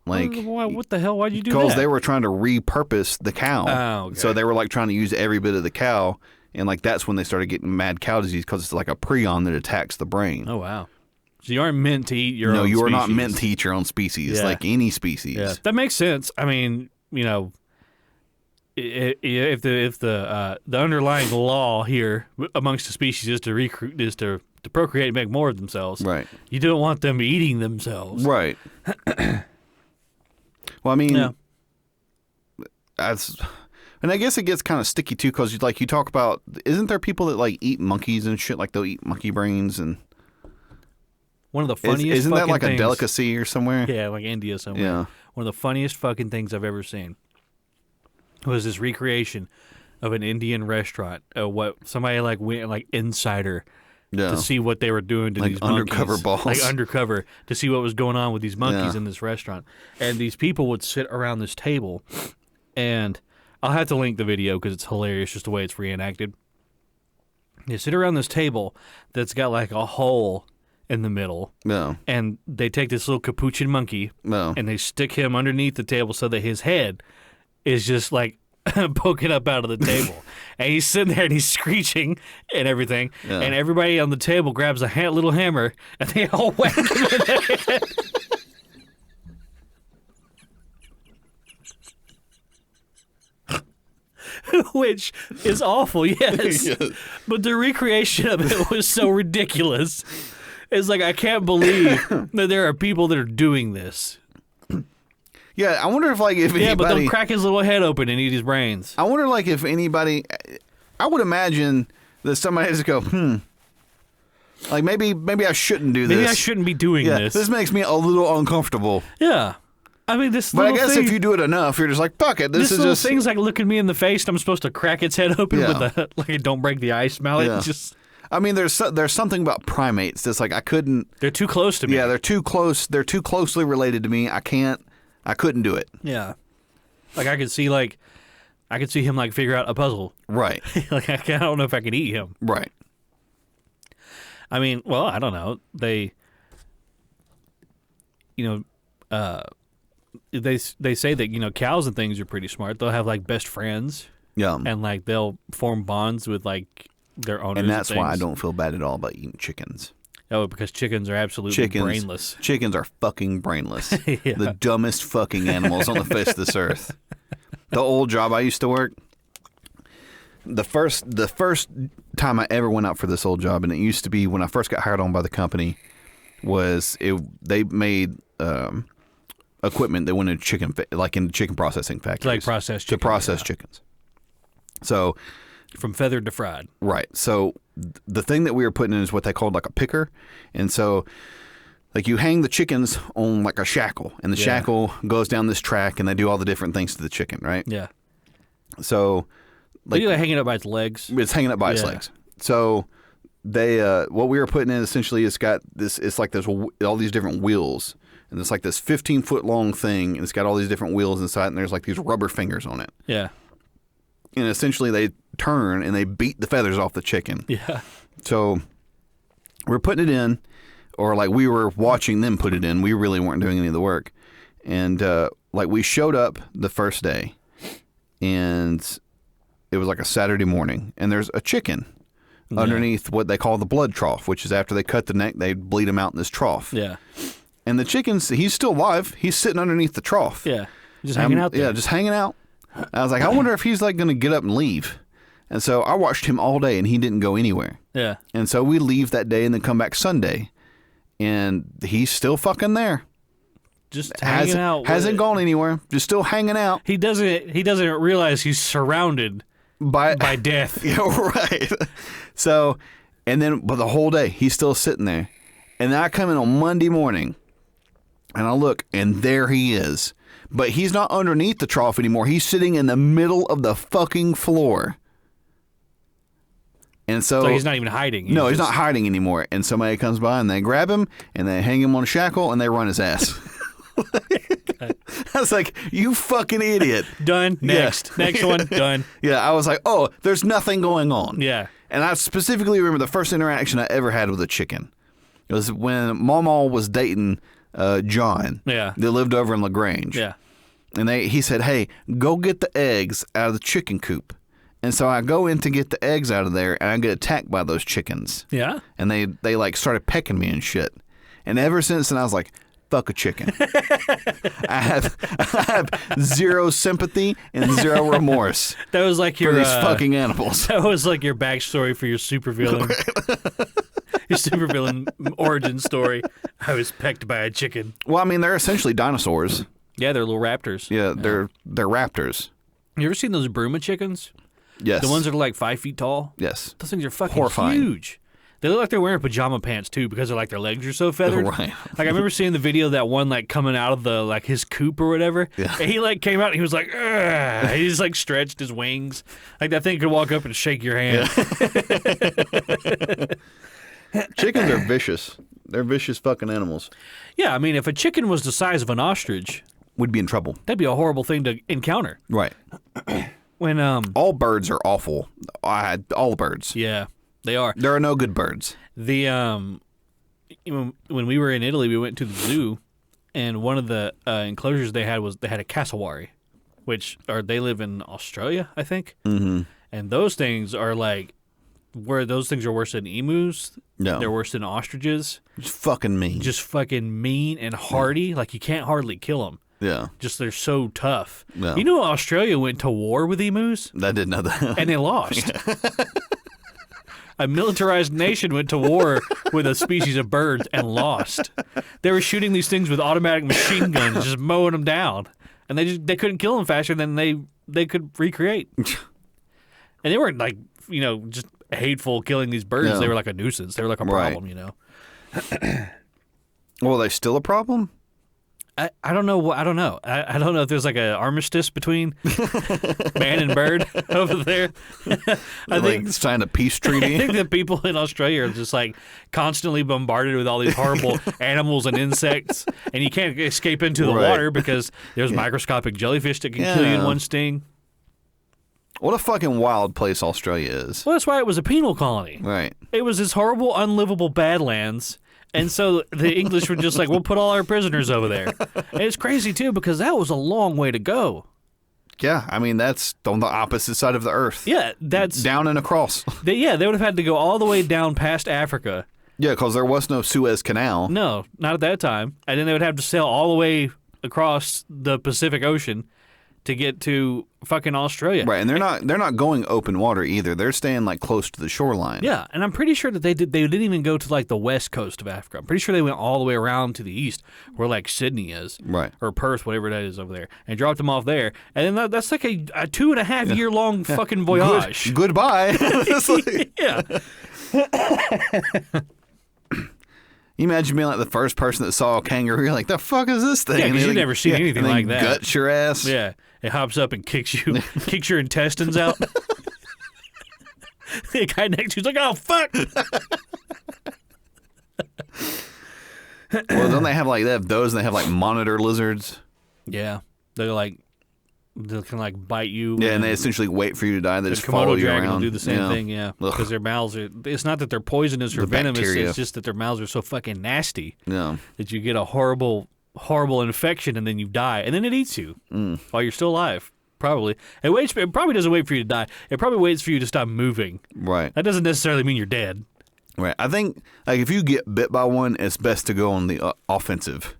Speaker 2: Like
Speaker 1: what the hell? Why'd you do that?
Speaker 2: Because they were trying to repurpose the cow.
Speaker 1: Oh, okay.
Speaker 2: So they were like trying to use every bit of the cow, and like that's when they started getting mad cow disease because it's like a prion that attacks the brain.
Speaker 1: Oh wow! So you aren't meant to eat your own.
Speaker 2: No, you are
Speaker 1: species.
Speaker 2: not meant to eat your own species, like any species.
Speaker 1: Yeah, that makes sense. I mean, if the underlying law here amongst the species is to procreate and make more of themselves,
Speaker 2: right?
Speaker 1: You don't want them eating themselves,
Speaker 2: right? Well, I mean,
Speaker 1: yeah.
Speaker 2: And I guess it gets kind of sticky too, because you talk about, isn't there people that like eat monkeys and shit, like they'll eat monkey brains and.
Speaker 1: One of the funniest.
Speaker 2: Isn't that like
Speaker 1: things,
Speaker 2: a delicacy or somewhere?
Speaker 1: Yeah, like India somewhere.
Speaker 2: Yeah.
Speaker 1: One of the funniest fucking things I've ever seen was this recreation of an Indian restaurant. What somebody like went like insider.
Speaker 2: Yeah.
Speaker 1: To see what they were doing to
Speaker 2: like
Speaker 1: these
Speaker 2: undercover
Speaker 1: monkeys.
Speaker 2: balls.
Speaker 1: Like undercover, to see what was going on with these monkeys in this restaurant. And these people would sit around this table, and I'll have to link the video because it's hilarious just the way it's reenacted. They sit around this table that's got like a hole in the middle.
Speaker 2: Yeah.
Speaker 1: And they take this little capuchin monkey
Speaker 2: No.
Speaker 1: and they stick him underneath the table so that his head is just like poking up out of the table. And he's sitting there and he's screeching and everything.
Speaker 2: Yeah.
Speaker 1: And everybody on the table grabs a little hammer and they all whack him in the head. Which is awful, yes.
Speaker 2: Yes.
Speaker 1: But the recreation of it was so ridiculous. It's like, I can't believe that there are people that are doing this.
Speaker 2: Yeah, I wonder if anybody...
Speaker 1: Yeah, but they'll crack his little head open and eat his brains.
Speaker 2: I wonder if anybody... I would imagine that somebody just go, like maybe I shouldn't do this.
Speaker 1: Maybe I shouldn't be doing this.
Speaker 2: This makes me a little uncomfortable.
Speaker 1: Yeah. I mean, this
Speaker 2: But I
Speaker 1: little
Speaker 2: guess
Speaker 1: thing,
Speaker 2: if you do it enough, you're just like, fuck it. This is
Speaker 1: little
Speaker 2: just...
Speaker 1: thing's like looking me in the face and I'm supposed to crack its head open
Speaker 2: Yeah.
Speaker 1: with a don't break the ice mallet.
Speaker 2: Yeah.
Speaker 1: Just
Speaker 2: I mean, there's something about primates that's like I couldn't...
Speaker 1: they're too close to me.
Speaker 2: Yeah, they're too close. They're too closely related to me. I couldn't do it.
Speaker 1: Yeah. Like I could see him like figure out a puzzle.
Speaker 2: Right.
Speaker 1: Like I don't know if I could eat him.
Speaker 2: Right.
Speaker 1: I mean, well, I don't know. They say that, cows and things are pretty smart. They'll have like best friends
Speaker 2: Yeah.
Speaker 1: and like they'll form bonds with like their owners.
Speaker 2: And that's why I
Speaker 1: things.
Speaker 2: don't feel bad at all about eating chickens.
Speaker 1: Oh, because chickens are absolutely brainless.
Speaker 2: Chickens are fucking brainless.
Speaker 1: Yeah.
Speaker 2: The dumbest fucking animals on the face of this earth. The old job I used to work, the first time I ever went out for this old job, and it used to be when I first got hired on by the company, they made equipment that went in chicken processing factories.
Speaker 1: Like processed chicken.
Speaker 2: To process chickens. So
Speaker 1: From feathered to fried.
Speaker 2: right. So the thing that we were putting in is what they called like a picker. And so like you hang the chickens on like a shackle, and the shackle goes down this track, and they do all the different things to the chicken, right?
Speaker 1: Yeah.
Speaker 2: So
Speaker 1: Like hanging up by its legs.
Speaker 2: it's hanging up by its legs. So they what we were putting in essentially is got this. It's like there's all these different wheels, and it's like this 15-foot long thing, and it's got all these different wheels inside, and there's like these rubber fingers on it.
Speaker 1: Yeah.
Speaker 2: And essentially they turn and they beat the feathers off the chicken.
Speaker 1: Yeah.
Speaker 2: So we're putting it in, or like we were watching them put it in. We really weren't doing any of the work. And like we showed up the first day, and it was like a Saturday morning, and there's a chicken underneath what they call the blood trough, which is after they cut the neck, they bleed him out in this trough.
Speaker 1: Yeah.
Speaker 2: And the chicken's, he's still alive. He's sitting underneath the trough.
Speaker 1: Yeah. Just hanging out there.
Speaker 2: Yeah, just hanging out. I was like, I wonder if he's like going to get up and leave. And so I watched him all day, and he didn't go anywhere.
Speaker 1: Yeah.
Speaker 2: And so we leave that day and then come back Sunday, and he's still fucking there.
Speaker 1: Just hanging out.
Speaker 2: Hasn't gone anywhere. Just still hanging out.
Speaker 1: He doesn't realize he's surrounded by death.
Speaker 2: Yeah, right. So, but the whole day he's still sitting there, and then I come in on Monday morning, and I look, and there he is. But he's not underneath the trough anymore. He's sitting in the middle of the fucking floor. And so
Speaker 1: he's not even hiding.
Speaker 2: He's not hiding anymore. And somebody comes by and they grab him and they hang him on a shackle and they run his ass. I was like, you fucking idiot.
Speaker 1: Done. Next.
Speaker 2: Yeah.
Speaker 1: Next one. Done.
Speaker 2: Yeah, I was like, oh, there's nothing going on.
Speaker 1: Yeah.
Speaker 2: And I specifically remember the first interaction I ever had with a chicken. It was when Mama was dating John.
Speaker 1: Yeah.
Speaker 2: They lived over in LaGrange.
Speaker 1: Yeah.
Speaker 2: And he said, hey, go get the eggs out of the chicken coop. And so I go in to get the eggs out of there, and I get attacked by those chickens.
Speaker 1: Yeah.
Speaker 2: And they like started pecking me and shit. And ever since then, I was like, fuck a chicken. I have zero sympathy and zero remorse.
Speaker 1: That was like
Speaker 2: for these fucking animals.
Speaker 1: That was like your backstory for your supervillain. Your supervillain origin story. I was pecked by a chicken.
Speaker 2: Well, I mean, they're essentially dinosaurs.
Speaker 1: Yeah, they're little raptors.
Speaker 2: Yeah, they're raptors.
Speaker 1: You ever seen those Bruma chickens?
Speaker 2: Yes.
Speaker 1: The ones that are like 5 feet tall?
Speaker 2: Yes.
Speaker 1: Those things are fucking
Speaker 2: horrifying.
Speaker 1: Huge. They look like they're wearing pajama pants too because like their legs are so feathered.
Speaker 2: Right.
Speaker 1: Like I remember seeing the video of that one like coming out of the like his coop or whatever.
Speaker 2: Yeah.
Speaker 1: And he like came out and he was like, ugh. He just like stretched his wings. Like that thing could walk up and shake your hand.
Speaker 2: Yeah. Chickens are vicious. They're vicious fucking animals.
Speaker 1: Yeah, I mean if a chicken was the size of an ostrich,
Speaker 2: we'd be in trouble.
Speaker 1: That'd be a horrible thing to encounter.
Speaker 2: Right.
Speaker 1: When
Speaker 2: all birds are awful. All birds.
Speaker 1: Yeah, they are.
Speaker 2: There are no good birds.
Speaker 1: The when we were in Italy, we went to the zoo, and one of the enclosures they had a cassowary, they live in Australia, I think.
Speaker 2: Mm-hmm.
Speaker 1: And those things are like, where those things are worse than emus.
Speaker 2: No.
Speaker 1: They're worse than ostriches.
Speaker 2: Just fucking mean.
Speaker 1: Just fucking mean and hardy. Like, you can't hardly kill them.
Speaker 2: Yeah.
Speaker 1: Just they're so tough.
Speaker 2: No.
Speaker 1: You know, Australia went to war with emus?
Speaker 2: I didn't know that.
Speaker 1: And they lost. A militarized nation went to war with a species of birds and lost. They were shooting these things with automatic machine guns, just mowing them down. And they couldn't kill them faster than they could recreate. And they weren't like, just hateful killing these birds.
Speaker 2: No.
Speaker 1: They were like a nuisance. They were like a problem,
Speaker 2: Well, are they still a problem?
Speaker 1: I don't know. I don't know. I don't know if there's like an armistice between man and bird over there. I think
Speaker 2: signed a peace treaty.
Speaker 1: I think that people in Australia are just like constantly bombarded with all these horrible animals and insects, and you can't escape into the water because there's microscopic jellyfish that can kill you in one sting.
Speaker 2: What a fucking wild place Australia is.
Speaker 1: Well, that's why it was a penal colony.
Speaker 2: Right.
Speaker 1: It was this horrible, unlivable badlands. And so the English were just like, we'll put all our prisoners over there. And it's crazy, too, because that was a long way to go.
Speaker 2: Yeah, I mean, that's on the opposite side of the earth.
Speaker 1: Yeah, that's...
Speaker 2: Down and across.
Speaker 1: They would have had to go all the way down past Africa.
Speaker 2: Yeah, because there was no Suez Canal.
Speaker 1: No, not at that time. And then they would have to sail all the way across the Pacific Ocean to get to fucking Australia.
Speaker 2: Right, and they're not going open water either. They're staying like close to the shoreline.
Speaker 1: Yeah, and I'm pretty sure that they didn't even go to like the west coast of Africa. I'm pretty sure they went all the way around to the east where like Sydney is.
Speaker 2: Right.
Speaker 1: Or Perth, whatever that is over there. And dropped them off there. And then that's like a 2.5 year long fucking voyage.
Speaker 2: Goodbye.
Speaker 1: Yeah.
Speaker 2: You imagine being like the first person that saw a kangaroo, you're like, the fuck is this thing?
Speaker 1: Yeah, because you've never seen anything like that.
Speaker 2: Guts your ass.
Speaker 1: Yeah. It hops up and kicks your intestines out. The guy next to you's like, oh, fuck.
Speaker 2: Well, don't they have those and they have like monitor lizards?
Speaker 1: Yeah. They can like bite you.
Speaker 2: Yeah, and they essentially wait for you to die. They just follow
Speaker 1: Komodo
Speaker 2: you
Speaker 1: dragon
Speaker 2: around.
Speaker 1: will do the same thing, yeah. Because their mouths are, it's not that they're poisonous or venomous,
Speaker 2: bacteria.
Speaker 1: it's just that their mouths are so fucking nasty
Speaker 2: Yeah.
Speaker 1: that you get a horrible infection and then you die. And then it eats you while you're still alive. Probably. It probably doesn't wait for you to die. It probably waits for you to stop moving.
Speaker 2: Right.
Speaker 1: That doesn't necessarily mean you're dead.
Speaker 2: Right. I think like if you get bit by one, it's best to go on the offensive.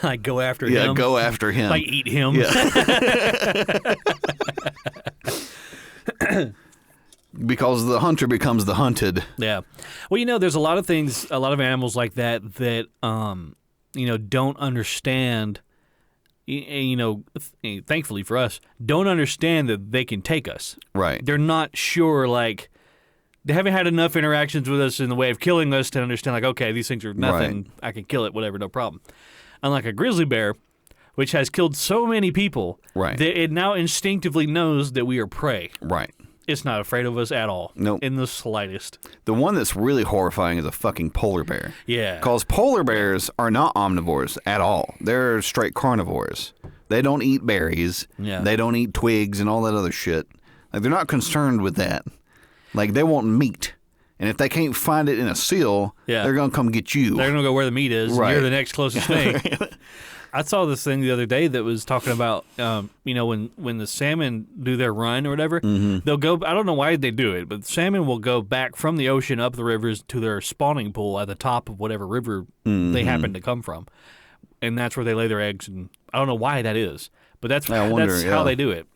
Speaker 1: Like go after him.
Speaker 2: Yeah, go after him.
Speaker 1: Like eat him.
Speaker 2: Yeah. Because the hunter becomes the hunted.
Speaker 1: Yeah. Well, there's a lot of things, a lot of animals like that don't understand, thankfully for us, don't understand that they can take us.
Speaker 2: Right.
Speaker 1: They're not sure, like, they haven't had enough interactions with us in the way of killing us to understand, like, okay, these things are nothing.
Speaker 2: Right.
Speaker 1: I can kill it, whatever, no problem. Unlike a grizzly bear, which has killed so many people,
Speaker 2: right.
Speaker 1: that it now instinctively knows that we are prey.
Speaker 2: Right.
Speaker 1: It's not afraid of us at all.
Speaker 2: Nope.
Speaker 1: In the slightest.
Speaker 2: The one that's really horrifying is a fucking polar bear.
Speaker 1: Yeah.
Speaker 2: Because polar bears are not omnivores at all. They're straight carnivores. They don't eat berries.
Speaker 1: Yeah.
Speaker 2: They don't eat twigs and all that other shit. Like, they're not concerned with that. Like, they want meat. And if they can't find it in a seal, they're going to come get you.
Speaker 1: They're going to go where the meat is.
Speaker 2: Right.
Speaker 1: You're the next closest thing. I saw this thing the other day that was talking about, when the salmon do their run or whatever, they'll go, I don't know why they do it, but salmon will go back from the ocean up the rivers to their spawning pool at the top of whatever river they happen to come from. And that's where they lay their eggs. And I don't know why that is, but that's how they do it.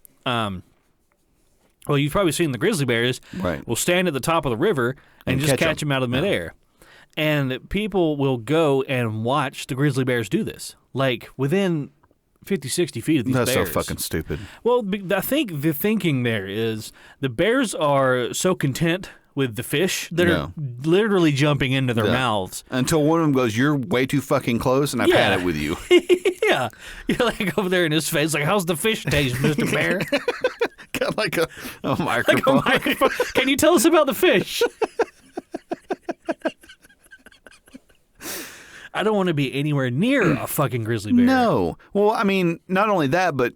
Speaker 1: Well, you've probably seen the grizzly bears will stand at the top of the river and just catch them out of midair. And people will go and watch the grizzly bears do this, like within 50, 60 feet of these bears.
Speaker 2: That's so fucking stupid.
Speaker 1: Well, I think the thinking there is the bears are so content with the fish that are literally jumping into their mouths.
Speaker 2: Until one of them goes, "You're way too fucking close," and I've had it with you.
Speaker 1: Yeah. You're like over there in his face, like, how's the fish taste, Mr. Bear?
Speaker 2: Got like a microphone.
Speaker 1: Like a microphone. Can you tell us about the fish? I don't want to be anywhere near a fucking grizzly bear.
Speaker 2: No. Well, I mean, not only that, but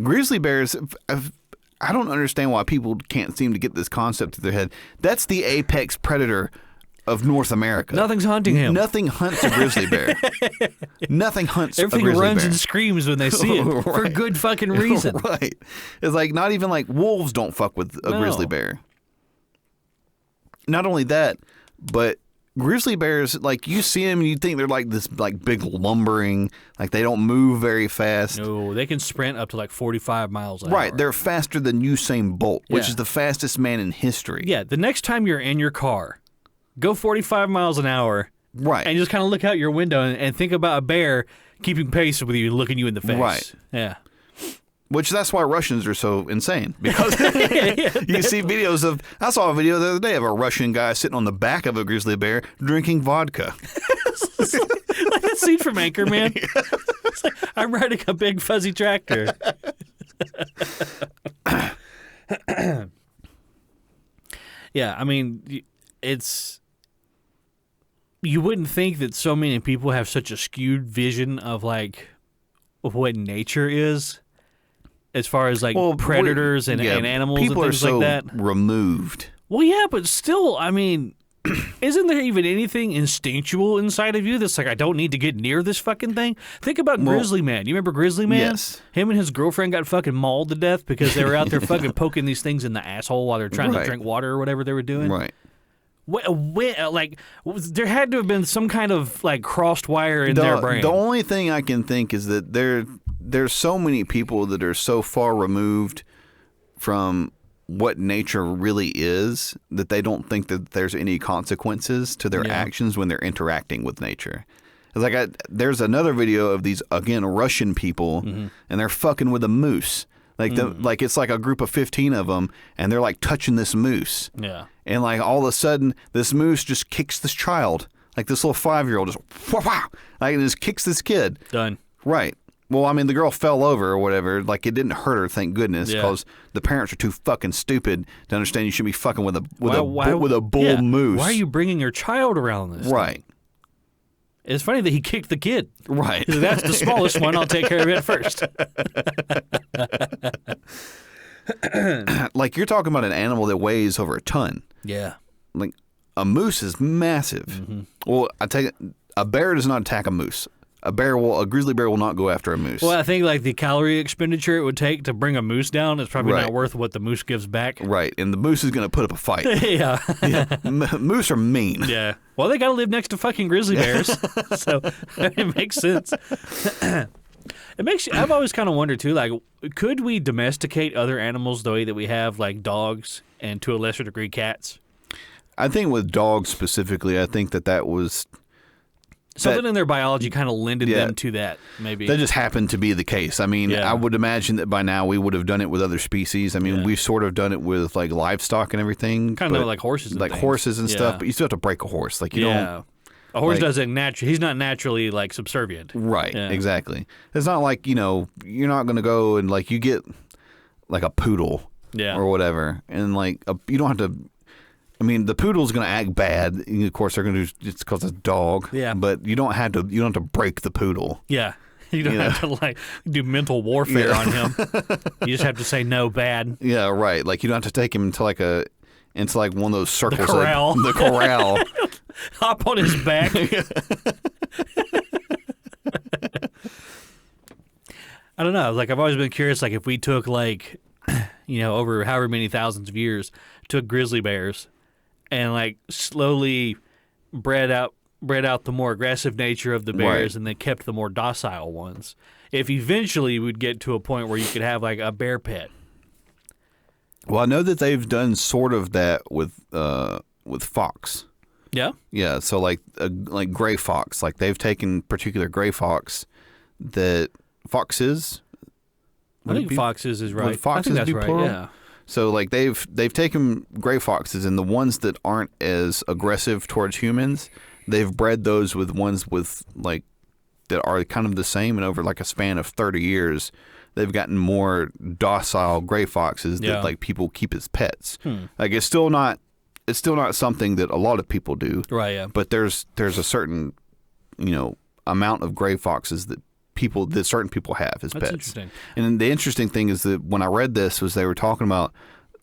Speaker 2: grizzly bears, I don't understand why people can't seem to get this concept to their head. That's the apex predator of North America.
Speaker 1: Nothing's hunting him.
Speaker 2: Nothing hunts a grizzly bear. Nothing hunts
Speaker 1: Everything
Speaker 2: a grizzly
Speaker 1: runs
Speaker 2: bear.
Speaker 1: and screams when they see it for good fucking reason.
Speaker 2: Right. It's like not even like wolves don't fuck with a grizzly bear. Not only that, but grizzly bears, like you see them and you think they're like this like big lumbering, like they don't move very fast.
Speaker 1: No, they can sprint up to like 45 miles an hour.
Speaker 2: Right, they're faster than Usain Bolt, which is the fastest man in history.
Speaker 1: Yeah, the next time you're in your car, go 45 miles an hour.
Speaker 2: Right.
Speaker 1: And just kind of look out your window and think about a bear keeping pace with you, looking you in the face.
Speaker 2: Right.
Speaker 1: Yeah.
Speaker 2: Which that's why Russians are so insane, because you see videos of. I saw a video the other day of a Russian guy sitting on the back of a grizzly bear drinking vodka.
Speaker 1: Like that scene from Anchorman. It's like, I'm riding a big fuzzy tractor. Yeah, I mean, it's. You wouldn't think that so many people have such a skewed vision of like what nature is. As far as like predators and animals and things like that.
Speaker 2: People are so removed.
Speaker 1: Well, yeah, but still, I mean, isn't there even anything instinctual inside of you that's like, I don't need to get near this fucking thing? Think about Grizzly Man. You remember Grizzly Man?
Speaker 2: Yes.
Speaker 1: Him and his girlfriend got fucking mauled to death because they were out there fucking poking these things in the asshole while they're trying to drink water or whatever they were doing.
Speaker 2: Right.
Speaker 1: Like, there had to have been some kind of like crossed wire in their brain.
Speaker 2: The only thing I can think is that there's so many people that are so far removed from what nature really is that they don't think that there's any consequences to their actions when they're interacting with nature. It's like there's another video of these, again, Russian people, and they're fucking with a moose. Like like it's like a group of 15 of them, and they're like touching this moose.
Speaker 1: Yeah.
Speaker 2: And like all of a sudden, this moose just kicks this child, like this little 5-year-old, like just kicks this kid.
Speaker 1: Done.
Speaker 2: Right. Well, I mean, the girl fell over or whatever. Like, it didn't hurt her, thank goodness, because the parents are too fucking stupid to understand you shouldn't be fucking with a bull moose.
Speaker 1: Why are you bringing your child around this?
Speaker 2: Right.
Speaker 1: Thing? It's funny that he kicked the kid.
Speaker 2: Right.
Speaker 1: That's the smallest one. I'll take care of it first.
Speaker 2: Like, you're talking about an animal that weighs over a ton.
Speaker 1: Yeah.
Speaker 2: Like, a moose is massive. Well, I take it, a bear does not attack a moose. A grizzly bear will not go after a moose.
Speaker 1: Well, I think like the calorie expenditure it would take to bring a moose down is probably not worth what the moose gives back.
Speaker 2: Right, and the moose is going to put up a fight.
Speaker 1: Yeah.
Speaker 2: Moose are mean.
Speaker 1: Yeah. Well, they got to live next to fucking grizzly bears, so it makes sense. I've always kind of wondered too, like, could we domesticate other animals the way that we have like dogs and to a lesser degree cats?
Speaker 2: I think with dogs specifically, I think that was.
Speaker 1: Something in their biology kind of lended them to that, maybe.
Speaker 2: That just happened to be the case. I mean, I would imagine that by now we would have done it with other species. I mean, we've sort of done it with like livestock and everything.
Speaker 1: Kind of like horses and
Speaker 2: horses and stuff, but you still have to break a horse. Like, you don't.
Speaker 1: A horse doesn't naturally, he's not naturally like subservient.
Speaker 2: Right, exactly. It's not like, you're not going to go and like you get like a poodle or whatever. And like, you don't have to. I mean, the poodle's going to act bad. And of course, they're going to do it's because it's a dog.
Speaker 1: Yeah.
Speaker 2: But you don't have to break the poodle.
Speaker 1: Yeah. You don't have to like do mental warfare on him. You just have to say no bad.
Speaker 2: Yeah, right. Like you don't have to take him into like one of those circles.
Speaker 1: The corral.
Speaker 2: The corral.
Speaker 1: Hop on his back. I don't know. Like I've always been curious. Like if we took like, over however many thousands of years, took grizzly bears. And like slowly bred out the more aggressive nature of the bears, and then kept the more docile ones. If eventually we'd get to a point where you could have like a bear pet.
Speaker 2: Well, I know that they've done sort of that with fox.
Speaker 1: Yeah.
Speaker 2: Yeah. So like gray fox, like they've taken particular gray fox that foxes.
Speaker 1: I think foxes is right.
Speaker 2: Foxes
Speaker 1: I think that's
Speaker 2: plural?
Speaker 1: right. Yeah.
Speaker 2: So like they've taken gray foxes, and the ones that aren't as aggressive towards humans, they've bred those with ones with like that are kind of the same, and over like a span of 30 years, they've gotten more docile gray foxes that like people keep as pets. Like it's still not something that a lot of people do.
Speaker 1: Right, yeah.
Speaker 2: But there's a certain amount of gray foxes that certain people have as pets.
Speaker 1: That's interesting.
Speaker 2: And the interesting thing is that when I read this was they were talking about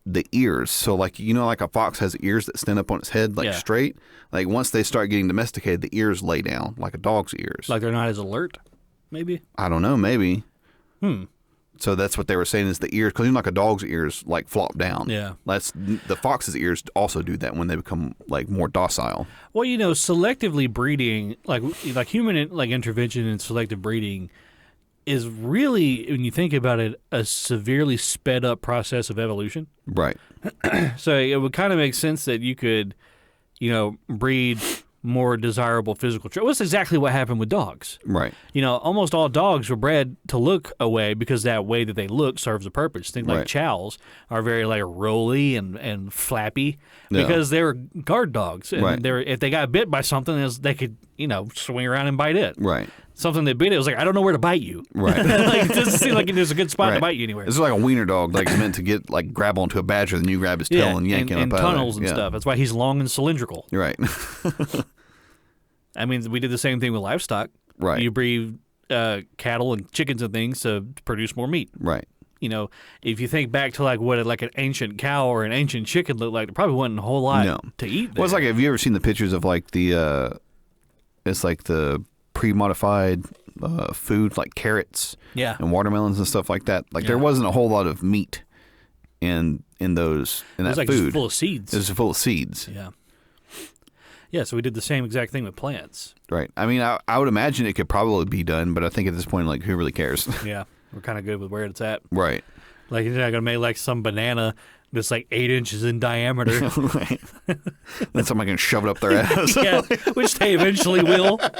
Speaker 2: the ears. So like like a fox has ears that stand up on its head straight. Like once they start getting domesticated, the ears lay down like a dog's ears.
Speaker 1: Like they're not as alert, maybe?
Speaker 2: I don't know, maybe. So that's what they were saying is the ears, because like a dog's ears like flop down.
Speaker 1: Yeah.
Speaker 2: The fox's ears also do that when they become like more docile.
Speaker 1: Well, selectively breeding, like human intervention in selective breeding is really, when you think about it, a severely sped up process of evolution.
Speaker 2: Right.
Speaker 1: So it would kind of make sense that you could, breed more desirable physical traits. Well, that's exactly what happened with dogs.
Speaker 2: Right.
Speaker 1: Almost all dogs were bred to look a way because that way that they look serves a purpose. Things like chows are very rolly and flappy because they were guard dogs. And if they got bit by something, they could, swing around and bite it.
Speaker 2: Right.
Speaker 1: Something that bit it was like, I don't know where to bite you.
Speaker 2: Right.
Speaker 1: It doesn't seem like there's a good spot to bite you anywhere.
Speaker 2: This is like a wiener dog, meant to get grab onto a badger, then you grab his tail and yank him up out of there.
Speaker 1: tunnels and stuff. That's why he's long and cylindrical.
Speaker 2: Right.
Speaker 1: I mean, we did the same thing with livestock.
Speaker 2: Right.
Speaker 1: You breed cattle and chickens and things to produce more meat.
Speaker 2: Right.
Speaker 1: If you think back to what an ancient cow or an ancient chicken looked like, there probably wasn't a whole lot to eat there.
Speaker 2: Well, it's have you ever seen the pictures of it's like the pre-modified food, like carrots and watermelons and stuff like that. There wasn't a whole lot of meat in that food.
Speaker 1: It was full of seeds.
Speaker 2: It was full of seeds.
Speaker 1: Yeah. Yeah, so we did the same exact thing with plants.
Speaker 2: Right. I mean, I would imagine it could probably be done, but I think at this point, who really cares?
Speaker 1: Yeah, we're kind of good with where it's at.
Speaker 2: Right.
Speaker 1: You're not going to make some banana that's 8 inches in diameter.
Speaker 2: Right. Then somebody can shove it up their ass.
Speaker 1: Yeah, which they eventually will.
Speaker 2: I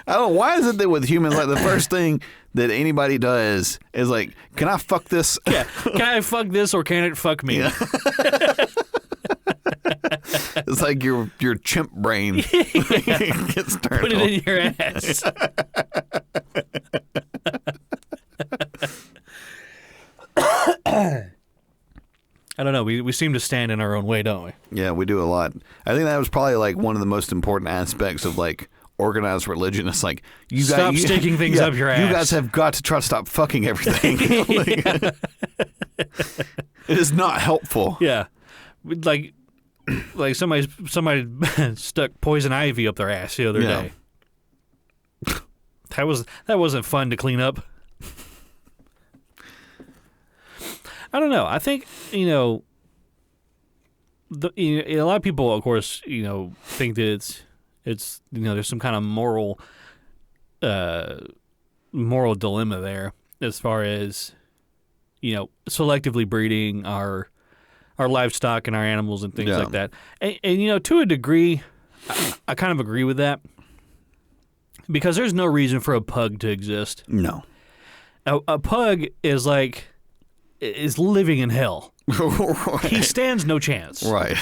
Speaker 2: don't know. Why is it that with humans, the first thing that anybody does is can I fuck this?
Speaker 1: Yeah. Can I fuck this or can it fuck me?
Speaker 2: Yeah. It's like your chimp brain gets turned
Speaker 1: Put it
Speaker 2: on.
Speaker 1: in your ass. I don't know. We seem to stand in our own way, don't we?
Speaker 2: Yeah, we do a lot. I think that was probably one of the most important aspects of organized religion. It's you
Speaker 1: stop sticking things up your ass.
Speaker 2: You guys have got to try to stop fucking everything. It is not helpful.
Speaker 1: Yeah, somebody stuck poison ivy up their ass the other day. That wasn't fun to clean up. I don't know. I think a lot of people, of course, think that it's there's some kind of moral dilemma there as far as selectively breeding our livestock and our animals and things like that. And to a degree, I kind of agree with that because there's no reason for a pug to exist.
Speaker 2: No.
Speaker 1: A pug is living in hell.
Speaker 2: Right.
Speaker 1: He stands no chance.
Speaker 2: Right.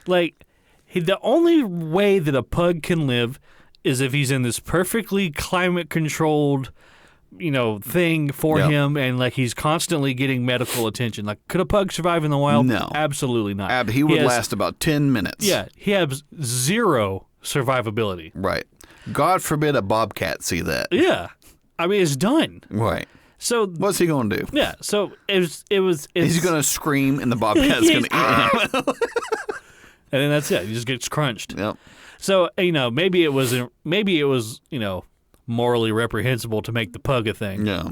Speaker 1: The only way that a pug can live is if he's in this perfectly climate-controlled, thing for him, and he's constantly getting medical attention. Could a pug survive in the wild?
Speaker 2: No.
Speaker 1: Absolutely not.
Speaker 2: He would last about 10 minutes.
Speaker 1: Yeah, he has zero survivability.
Speaker 2: Right. God forbid a bobcat see that.
Speaker 1: Yeah. I mean, it's done.
Speaker 2: Right.
Speaker 1: So
Speaker 2: what's he going to do?
Speaker 1: Yeah. So he's
Speaker 2: going to scream and the bobcat's going to eat him.
Speaker 1: And then that's it. He just gets crunched.
Speaker 2: Yep.
Speaker 1: So maybe it was morally reprehensible to make the pug a thing.
Speaker 2: Yeah.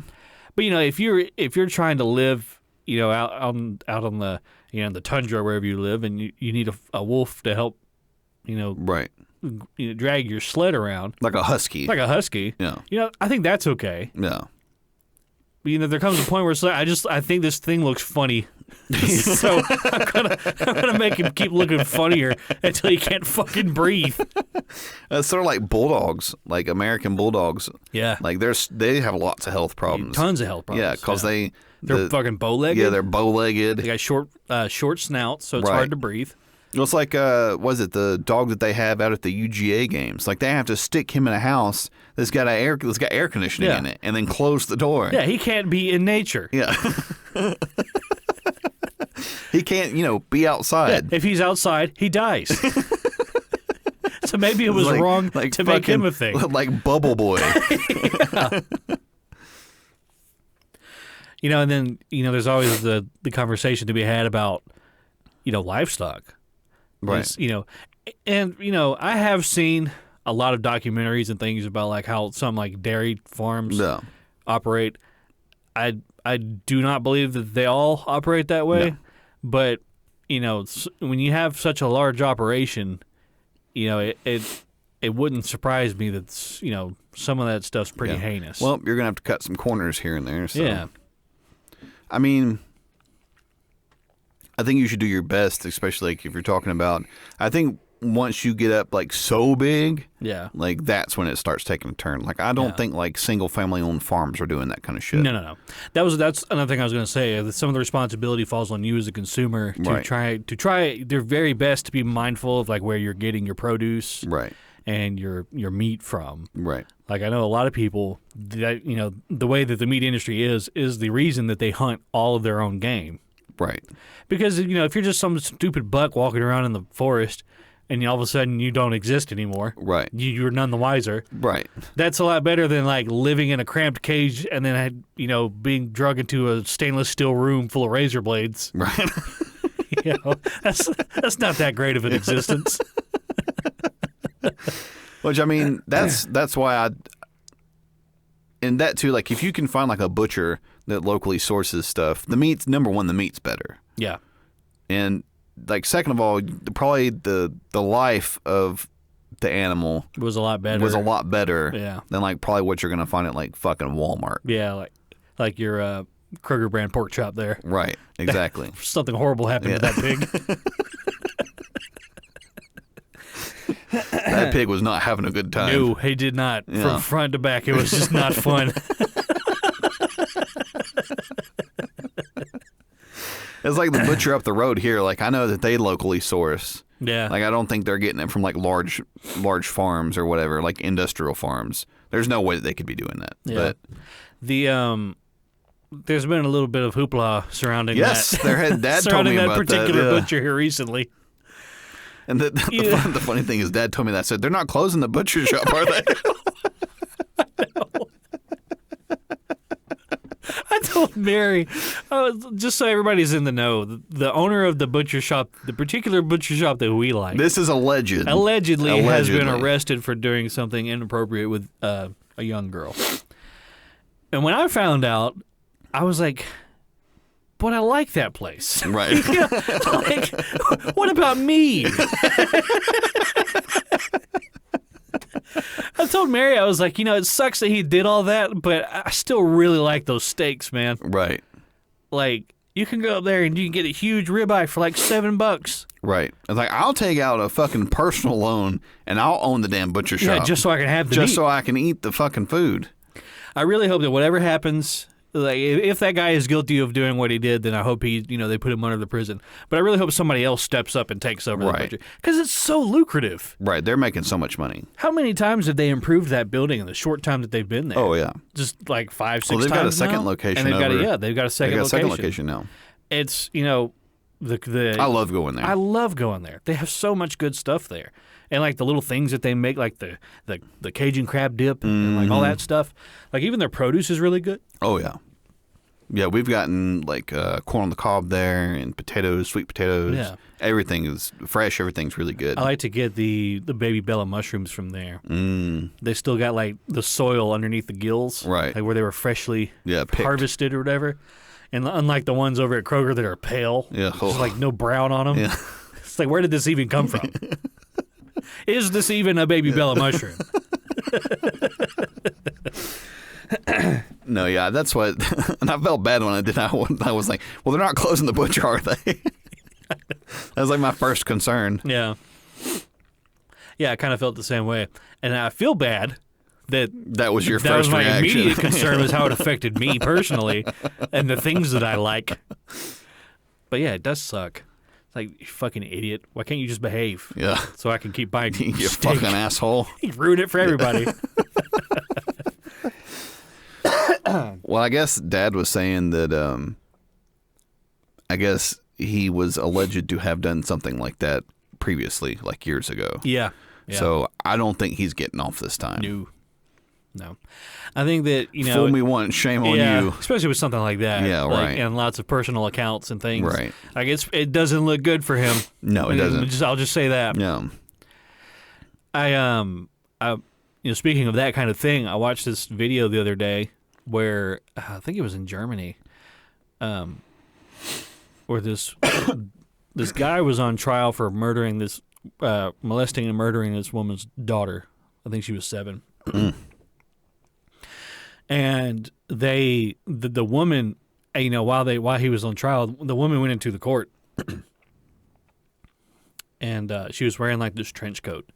Speaker 1: But if you're trying to live out on the the tundra wherever you live, and you need a wolf to help
Speaker 2: right.
Speaker 1: Drag your sled around
Speaker 2: like a husky.
Speaker 1: Yeah. I think that's okay.
Speaker 2: Yeah.
Speaker 1: But, there comes a point where it's I think this thing looks funny. So I'm gonna make him keep looking funnier until he can't fucking breathe.
Speaker 2: It's sort of like bulldogs, like American bulldogs.
Speaker 1: Yeah.
Speaker 2: They have lots of health problems.
Speaker 1: Tons of health problems.
Speaker 2: Yeah, because
Speaker 1: they're fucking bow-legged.
Speaker 2: Yeah, they're bow-legged.
Speaker 1: They got short snouts, so it's hard to breathe.
Speaker 2: It's like, was it the dog that they have out at the UGA games? They have to stick him in a house that's got air conditioning in it, and then close the door.
Speaker 1: Yeah, he can't be in nature.
Speaker 2: Yeah. He can't, be outside.
Speaker 1: Yeah, if he's outside, he dies. So maybe it was wrong to make him a thing.
Speaker 2: Like Bubble Boy.
Speaker 1: Yeah. And then there's always the conversation to be had about livestock.
Speaker 2: Right.
Speaker 1: And I have seen a lot of documentaries and things about like how some like dairy farms operate. I do not believe that they all operate that way, but when you have such a large operation, it wouldn't surprise me that some of that stuff's pretty heinous.
Speaker 2: Well, you're gonna have to cut some corners here and there. So.
Speaker 1: Yeah.
Speaker 2: I mean, I think you should do your best, especially like if you're talking about. I think once you get up like so big, like that's when it starts taking a turn. Like I don't think like single family owned farms are doing that kind of shit.
Speaker 1: No. That's another thing I was going to say. That some of the responsibility falls on you as a consumer to try their very best to be mindful of like where you're getting your produce, and your meat from. Right. Like I know a lot of people that the way that the meat industry is the reason that they hunt all of their own game.
Speaker 2: Right.
Speaker 1: Because if you're just some stupid buck walking around in the forest and all of a sudden you don't exist anymore,
Speaker 2: right?
Speaker 1: You're none the wiser,
Speaker 2: right? That's
Speaker 1: a lot better than like living in a cramped cage and then being drug into a stainless steel room full of razor blades.
Speaker 2: Right.
Speaker 1: That's not that great of an existence.
Speaker 2: Which I mean, that's why and that too. Like if you can find like a butcher that locally sources stuff, the meat's number one. The meat's better.
Speaker 1: Yeah.
Speaker 2: And like second of all, probably the life of the animal
Speaker 1: was a lot better.
Speaker 2: Yeah. Than like probably what you're gonna find at like fucking Walmart.
Speaker 1: Yeah, like your Kroger brand pork chop there.
Speaker 2: Right. Exactly.
Speaker 1: Something horrible happened to that pig.
Speaker 2: That pig was not having a good time.
Speaker 1: No, he did not. Yeah. From front to back, it was just not fun.
Speaker 2: It's like the butcher up the road here. Like I know that they locally source.
Speaker 1: Yeah.
Speaker 2: Like I don't think they're getting it from like large farms or whatever, like industrial farms. There's no way that they could be doing that.
Speaker 1: Yeah.
Speaker 2: But
Speaker 1: there's been a little bit of hoopla surrounding
Speaker 2: yes,
Speaker 1: that.
Speaker 2: Yes, Dad told me about that
Speaker 1: particular butcher here recently.
Speaker 2: And the funny thing is, Dad told me that. I said, they're not closing the butcher shop, are they?
Speaker 1: I told Mary, just so everybody's in the know, the owner of the butcher shop, the particular butcher shop that we like.
Speaker 2: This is
Speaker 1: allegedly has been arrested for doing something inappropriate with a young girl. And when I found out, I was like, but I like that place.
Speaker 2: Right.
Speaker 1: Like, what about me? I told Mary, I was like, it sucks that he did all that, but I still really like those steaks, man.
Speaker 2: Right.
Speaker 1: Like, you can go up there and you can get a huge ribeye for like $7.
Speaker 2: Right. It's like, I'll take out a fucking personal loan and I'll own the damn butcher shop.
Speaker 1: Yeah, just so I can have the meat.
Speaker 2: Just so I can eat the fucking food.
Speaker 1: I really hope that whatever happens, like if that guy is guilty of doing what he did, then I hope they put him under the prison. But I really hope somebody else steps up and takes over the butcher because it's so lucrative.
Speaker 2: Right, they're making so much money.
Speaker 1: How many times have they improved that building in the short time that they've been there?
Speaker 2: Oh yeah,
Speaker 1: just like 5, 6 times.
Speaker 2: Well, they've got a second location.
Speaker 1: And they've got a second location
Speaker 2: now.
Speaker 1: It's I
Speaker 2: love going there.
Speaker 1: I love going there. They have so much good stuff there. And like the little things that they make, like the Cajun crab dip and like all that stuff. Like even their produce is really good.
Speaker 2: Oh yeah, yeah. We've gotten like corn on the cob there and potatoes, sweet potatoes. Yeah, everything is fresh. Everything's really good.
Speaker 1: I like to get the baby Bella mushrooms from there. They still got like the soil underneath the gills,
Speaker 2: right?
Speaker 1: Like where they were freshly
Speaker 2: picked.
Speaker 1: Harvested or whatever. And unlike the ones over at Kroger that are pale, just like no brown on them. Yeah. It's like, where did this even come from? Is this even a baby Bella mushroom?
Speaker 2: No, yeah, that's what. And I felt bad when I did. I was like, well, they're not closing the butcher, are they? That was like my first concern.
Speaker 1: Yeah. Yeah, I kind of felt the same way. And I feel bad that
Speaker 2: was your first reaction.
Speaker 1: That was my immediate concern was how it affected me personally and the things that I like. But yeah, it does suck. It's like, you fucking idiot. Why can't you just behave?
Speaker 2: Yeah.
Speaker 1: So I can keep buying
Speaker 2: you
Speaker 1: steak.
Speaker 2: Fucking asshole.
Speaker 1: You ruined it for everybody.
Speaker 2: Well, I guess Dad was saying that I guess he was alleged to have done something like that previously, like years ago.
Speaker 1: Yeah.
Speaker 2: So I don't think he's getting off this time.
Speaker 1: No. No. I think that,
Speaker 2: Fool me once, shame on you.
Speaker 1: Especially with something like that.
Speaker 2: Yeah, right.
Speaker 1: And lots of personal accounts and things.
Speaker 2: Right.
Speaker 1: I guess it doesn't look good for him.
Speaker 2: No, it doesn't.
Speaker 1: I'll just say that.
Speaker 2: No.
Speaker 1: Speaking of that kind of thing, I watched this video the other day where I think it was in Germany, where this guy was on trial for molesting and murdering this woman's daughter. I think she was 7. And the woman, while he was on trial, the woman went into the court, and she was wearing like this trench coat.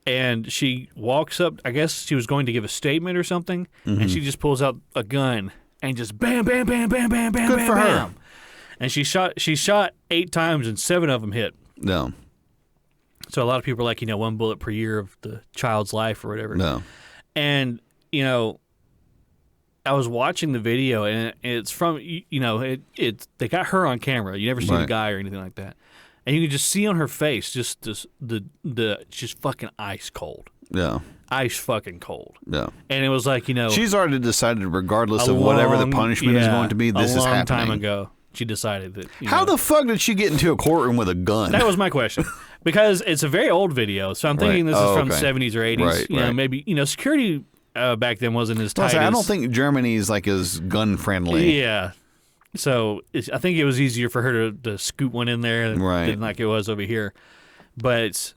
Speaker 1: And she walks up, I guess she was going to give a statement or something, and she just pulls out a gun and just bam, bam, bam, bam, bam, bam,
Speaker 2: Good
Speaker 1: bam,
Speaker 2: for
Speaker 1: bam.
Speaker 2: her.
Speaker 1: And she shot 8 times and 7 of them hit.
Speaker 2: No.
Speaker 1: So a lot of people are like, 1 bullet per year of the child's life or whatever.
Speaker 2: No.
Speaker 1: And, I was watching the video, and it's from, they got her on camera. You never see the guy or anything like that. And you can just see on her face just she's fucking ice cold.
Speaker 2: Yeah.
Speaker 1: Ice fucking cold.
Speaker 2: Yeah.
Speaker 1: And it was like,
Speaker 2: she's already decided, regardless of whatever the punishment is going to be, this is happening.
Speaker 1: A long time ago, she decided that.
Speaker 2: How the fuck did she get into a courtroom with a gun?
Speaker 1: That was my question. Because it's a very old video, so I'm thinking this is from the 70s or 80s.
Speaker 2: Right.
Speaker 1: Maybe, security back then wasn't as tight.
Speaker 2: I don't think Germany's like as gun friendly.
Speaker 1: Yeah. So I think it was easier for her to scoot one in there than like it was over here. But,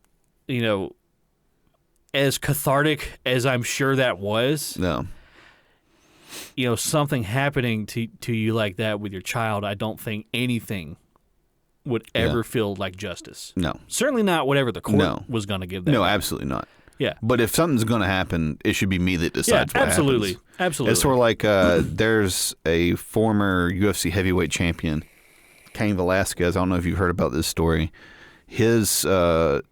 Speaker 1: as cathartic as I'm sure that was, something happening to you like that with your child, I don't think anything would ever feel like justice. No. Certainly not whatever the court was going to give that.
Speaker 2: No, absolutely not.
Speaker 1: Yeah.
Speaker 2: But if something's going to happen, it should be me that decides what
Speaker 1: absolutely.
Speaker 2: happens.
Speaker 1: Absolutely.
Speaker 2: It's sort of like there's a former UFC heavyweight champion, Cain Velasquez. I don't know if you've heard about this story. His like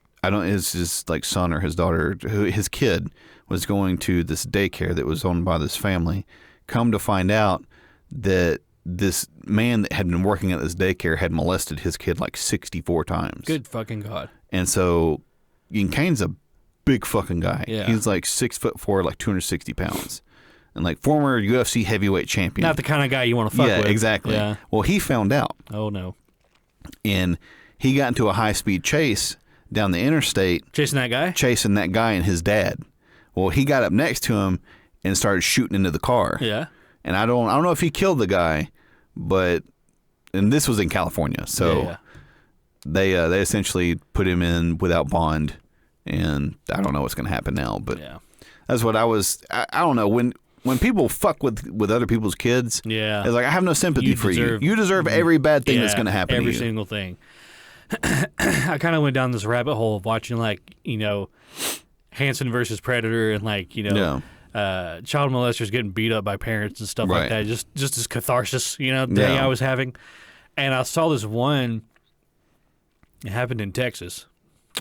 Speaker 2: son or his daughter, his kid was going to this daycare that was owned by this family. Come to find out that this man that had been working at this daycare had molested his kid like 64 times.
Speaker 1: Good fucking God.
Speaker 2: And so Cain's a big fucking guy.
Speaker 1: Yeah.
Speaker 2: He's like 6'4", like 260 pounds. And like former UFC heavyweight champion.
Speaker 1: Not the kind of guy you want to fuck with.
Speaker 2: Yeah, exactly.
Speaker 1: Yeah.
Speaker 2: Well, he found out.
Speaker 1: Oh, no.
Speaker 2: And he got into a high-speed chase down the interstate.
Speaker 1: Chasing that guy?
Speaker 2: Chasing that guy and his dad. Well, he got up next to him and started shooting into the car.
Speaker 1: Yeah.
Speaker 2: And I don't know if he killed the guy, and this was in California. So they essentially put him in without bond. And I don't know what's going to happen now, but that's what I don't know. When people fuck with other people's kids, it's like, I have no sympathy for you. You deserve every bad thing that's going to happen to you.
Speaker 1: Every single thing. I kind of went down this rabbit hole of watching, Hanson versus Predator and, child molesters getting beat up by parents and stuff like that. Just this catharsis, thing I was having. And I saw this one, it happened in Texas.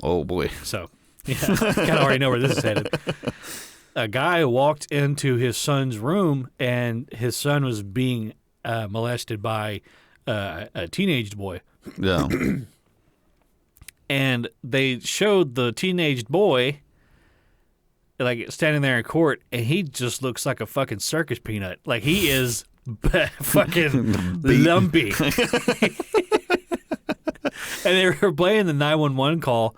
Speaker 2: Oh, boy.
Speaker 1: So... yeah, I kind of already know where this is headed. A guy walked into his son's room, and his son was being molested by a teenage boy.
Speaker 2: Yeah.
Speaker 1: And they showed the teenage boy, standing there in court, and he just looks like a fucking circus peanut. Like, he is fucking lumpy. And they were playing the 911 call.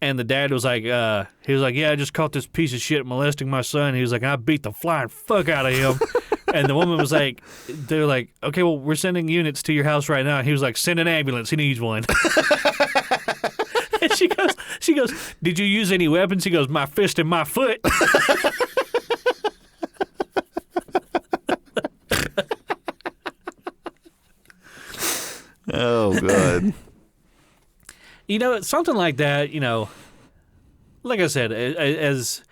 Speaker 1: And the dad was like, yeah, I just caught this piece of shit molesting my son. He was like, I beat the flying fuck out of him. And the woman was like, they're like, okay, well, we're sending units to your house right now. And he was like, send an ambulance. He needs one. And she goes, did you use any weapons? He goes, my fist and my foot.
Speaker 2: Oh, God.
Speaker 1: It's something like that, like I said, as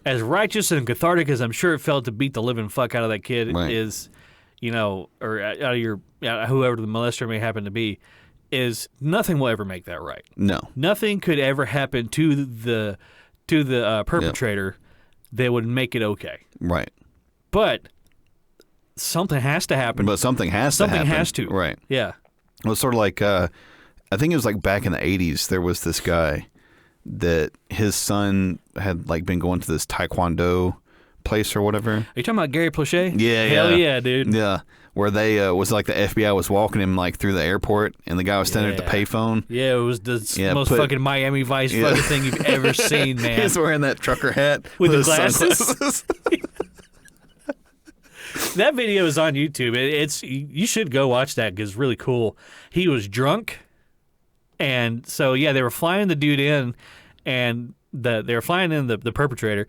Speaker 1: righteous and cathartic as I'm sure it felt to beat the living fuck out of that kid is, or out of whoever the molester may happen to be, is nothing will ever make that right.
Speaker 2: No.
Speaker 1: Nothing could ever happen to the perpetrator that would make it okay.
Speaker 2: Right.
Speaker 1: But something has to happen.
Speaker 2: But something has to happen.
Speaker 1: Something has to.
Speaker 2: Right.
Speaker 1: Yeah.
Speaker 2: Well, it's sort of like... I think it was like back in the 80s, there was this guy that his son had been going to this Taekwondo place or whatever.
Speaker 1: Are you talking about Gary Plauché?
Speaker 2: Yeah,
Speaker 1: Hell yeah, dude.
Speaker 2: Yeah, where they was like the FBI was walking him like through the airport, and the guy was standing at the payphone.
Speaker 1: Yeah, it was the most fucking Miami Vice fucking thing you've ever seen, man.
Speaker 2: He's wearing that trucker hat
Speaker 1: with the glasses. That video is on YouTube. You should go watch that because it's really cool. He was drunk, and so yeah, they were flying the dude in, and they were flying in the perpetrator,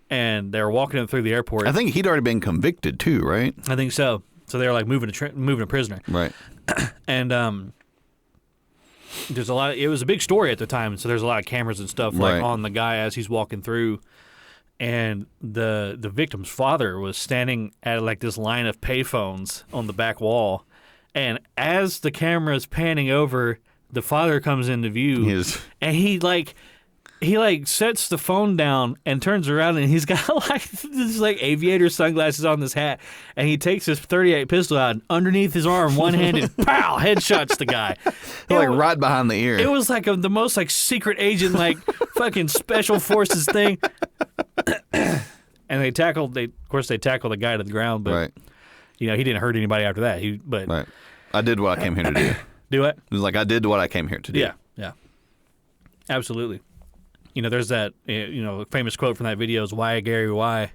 Speaker 1: and they were walking him through the airport.
Speaker 2: I think he'd already been convicted too, right?
Speaker 1: I think so. So they were like moving a prisoner,
Speaker 2: right?
Speaker 1: And there's a lot. It was a big story at the time, so there's a lot of cameras and stuff like on the guy as he's walking through. And the victim's father was standing at like this line of payphones on the back wall, and as the camera is panning over, the father comes into view, and he sets the phone down and turns around, and he's got like this like aviator sunglasses on this hat, and he takes his .38 pistol out, and underneath his arm, one-handed, pow, headshots the guy.
Speaker 2: Like right behind the ear.
Speaker 1: It was like the most like secret agent like fucking special forces thing. And they tackled the guy to the ground, but he didn't hurt anybody after that. Right.
Speaker 2: I did what I came here to do.
Speaker 1: Do what?
Speaker 2: It was like I did what I came here to do.
Speaker 1: Yeah. Absolutely. There's that famous quote from that video is why Gary, why?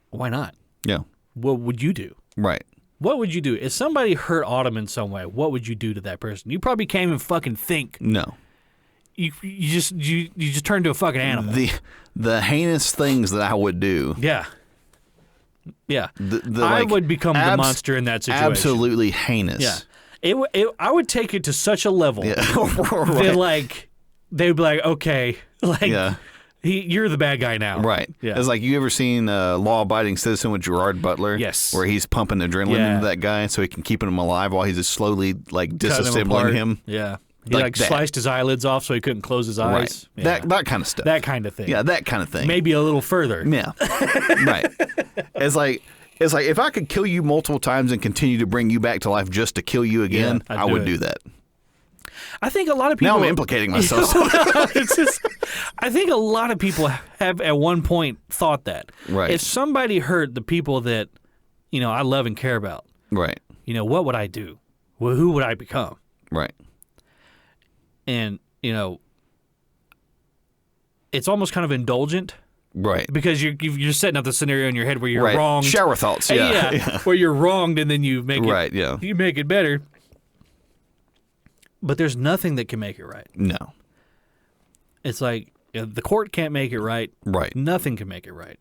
Speaker 1: Why not?
Speaker 2: Yeah.
Speaker 1: What would you do?
Speaker 2: Right.
Speaker 1: What would you do? If somebody hurt Autumn in some way, what would you do to that person? You probably can't even fucking think.
Speaker 2: No.
Speaker 1: You just turn into a fucking animal.
Speaker 2: The heinous things that I would do.
Speaker 1: Yeah. I would become the monster in that situation.
Speaker 2: Absolutely heinous.
Speaker 1: Yeah. I would take it to such a level that they'd be like, okay, you're the bad guy now.
Speaker 2: Right.
Speaker 1: Yeah.
Speaker 2: It's like, you ever seen Law Abiding Citizen with Gerard Butler?
Speaker 1: Yes.
Speaker 2: Where he's pumping adrenaline into that guy so he can keep him alive while he's just slowly disassembling him.
Speaker 1: Yeah. He sliced his eyelids off so he couldn't close his eyes.
Speaker 2: Right.
Speaker 1: Yeah.
Speaker 2: That kind of stuff.
Speaker 1: That kind of thing.
Speaker 2: Yeah, that kind of thing.
Speaker 1: Maybe a little further.
Speaker 2: Yeah. Right. It's like if I could kill you multiple times and continue to bring you back to life just to kill you again, I would do that.
Speaker 1: I think a lot of people...
Speaker 2: Now I'm implicating myself.
Speaker 1: I think a lot of people have at one point thought that.
Speaker 2: Right.
Speaker 1: If somebody hurt the people that, I love and care about,
Speaker 2: right.
Speaker 1: What would I do? Well, who would I become?
Speaker 2: Right.
Speaker 1: And, it's almost kind of indulgent.
Speaker 2: Right.
Speaker 1: Because you're setting up the scenario in your head where you're wronged.
Speaker 2: Shower thoughts, yeah.
Speaker 1: Where you're wronged and then you make
Speaker 2: it
Speaker 1: you make it better. But there's nothing that can make it right.
Speaker 2: No.
Speaker 1: It's like the court can't make it right.
Speaker 2: Right.
Speaker 1: Nothing can make it right.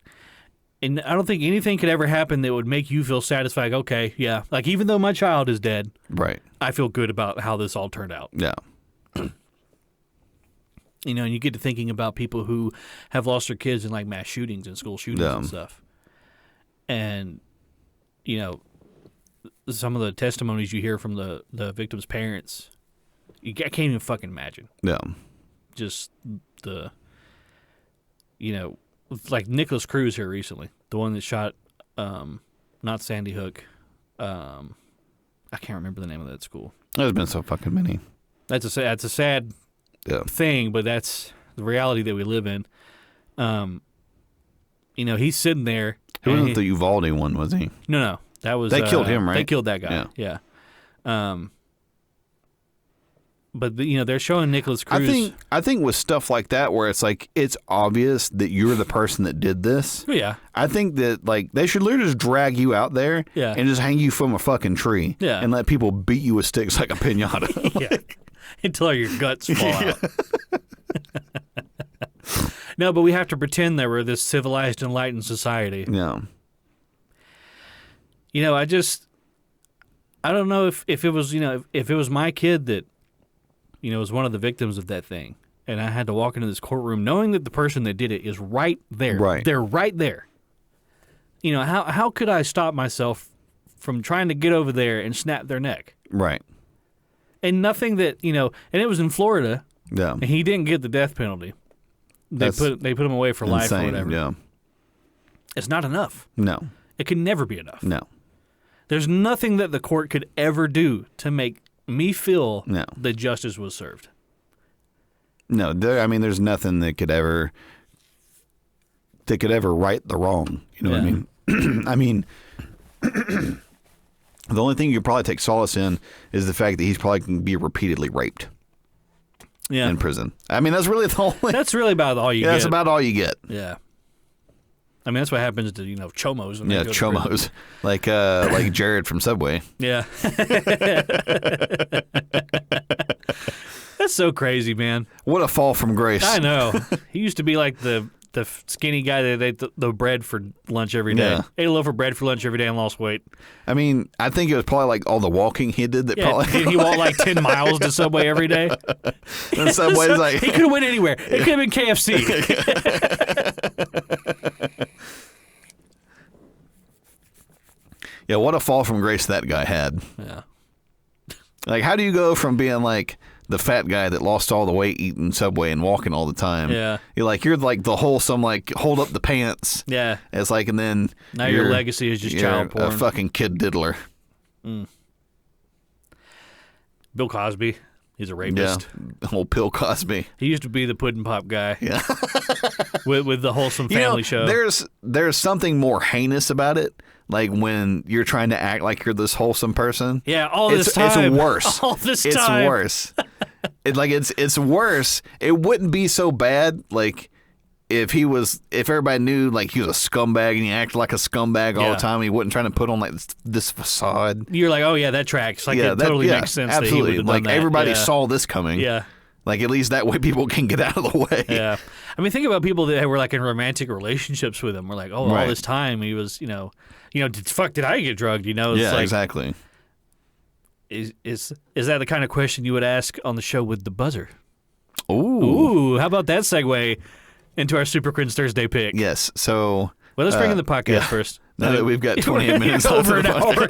Speaker 1: And I don't think anything could ever happen that would make you feel satisfied. Okay, yeah. Like, even though my child is dead,
Speaker 2: right,
Speaker 1: I feel good about how this all turned out.
Speaker 2: Yeah.
Speaker 1: And you get to thinking about people who have lost their kids in like mass shootings and school shootings and stuff. And, some of the testimonies you hear from the victims' parents, I can't even fucking imagine.
Speaker 2: Yeah.
Speaker 1: Just the, like Nicholas Cruz here recently, the one that shot, not Sandy Hook. I can't remember the name of that school.
Speaker 2: There's been so fucking many.
Speaker 1: That's a sad thing, but that's the reality that we live in. He's sitting there.
Speaker 2: It wasn't the Uvalde one, was he?
Speaker 1: No. That was
Speaker 2: they killed him, right?
Speaker 1: They killed that guy. Yeah. But they're showing Nicholas Cruz.
Speaker 2: I think with stuff like that, where it's like it's obvious that you're the person that did this.
Speaker 1: Yeah.
Speaker 2: I think that they should literally just drag you out there and just hang you from a fucking tree and let people beat you with sticks like a piñata.
Speaker 1: Until your guts fall out. No, but we have to pretend that we're this civilized, enlightened society.
Speaker 2: Yeah.
Speaker 1: I don't know if it was, if it was my kid that, was one of the victims of that thing, and I had to walk into this courtroom knowing that the person that did it is right there.
Speaker 2: Right.
Speaker 1: They're right there. How could I stop myself from trying to get over there and snap their neck?
Speaker 2: Right.
Speaker 1: And nothing that, and it was in Florida.
Speaker 2: Yeah.
Speaker 1: And he didn't get the death penalty. They put him away for life or whatever.
Speaker 2: Yeah.
Speaker 1: It's not enough.
Speaker 2: No.
Speaker 1: It can never be enough.
Speaker 2: No.
Speaker 1: There's nothing that the court could ever do to make me feel that justice was served.
Speaker 2: No, there's nothing that could ever that could ever right the wrong. You know what I mean? I mean, the only thing you could probably take solace in is the fact that he's probably going to be repeatedly raped.
Speaker 1: Yeah.
Speaker 2: In prison. I mean, that's really the only.
Speaker 1: That's really about all you get.
Speaker 2: That's about all you get.
Speaker 1: Yeah. I mean, that's what happens to, chomos. When
Speaker 2: Yeah,
Speaker 1: they go to prison.
Speaker 2: chomos. Like Jared from Subway.
Speaker 1: Yeah. That's so crazy, man.
Speaker 2: What a fall from grace.
Speaker 1: I know. He used to be like the skinny guy that ate the bread for lunch every day.
Speaker 2: Yeah.
Speaker 1: Ate a loaf of bread for lunch every day and lost weight.
Speaker 2: I mean, I think it was probably like all the walking he did that probably.
Speaker 1: He walked like 10 miles to Subway every day.
Speaker 2: And Subway's like.
Speaker 1: He could have went anywhere. It could have been KFC.
Speaker 2: Yeah, what a fall from grace that guy had.
Speaker 1: Yeah.
Speaker 2: Like, how do you go from being like the fat guy that lost all the weight eating Subway and walking all the time?
Speaker 1: Yeah.
Speaker 2: You're like the wholesome, like, hold up the pants.
Speaker 1: Yeah.
Speaker 2: It's like, and then
Speaker 1: now your legacy is just child porn.
Speaker 2: A fucking kid diddler.
Speaker 1: Bill Cosby. He's a rapist.
Speaker 2: Yeah. Old Bill Cosby.
Speaker 1: He used to be the pudding pop guy.
Speaker 2: Yeah.
Speaker 1: with the wholesome family show.
Speaker 2: There's something more heinous about it. Like when you're trying to act like you're this wholesome person.
Speaker 1: Yeah, all this time.
Speaker 2: It's worse.
Speaker 1: All this
Speaker 2: it's
Speaker 1: time.
Speaker 2: It's worse. It's worse. It wouldn't be so bad like if everybody knew like he was a scumbag and he acted like a scumbag all the time. He wasn't trying to put on like this facade.
Speaker 1: You're like, oh yeah, that tracks. Like it totally makes sense.
Speaker 2: Absolutely.
Speaker 1: That he would have done
Speaker 2: like
Speaker 1: that.
Speaker 2: everybody saw this coming.
Speaker 1: Yeah.
Speaker 2: Like at least that way people can get out of the way.
Speaker 1: Yeah. I mean, think about people that were like in romantic relationships with him. We're like, all this time he was, did I get drugged? It's like,
Speaker 2: exactly.
Speaker 1: Is that the kind of question you would ask on the show with the buzzer?
Speaker 2: Ooh.
Speaker 1: How about that segue into our Super Cringe Thursday pick?
Speaker 2: Yes. So.
Speaker 1: Well, let's bring in the podcast first.
Speaker 2: Now that we've got 28 minutes
Speaker 1: over
Speaker 2: an
Speaker 1: hour.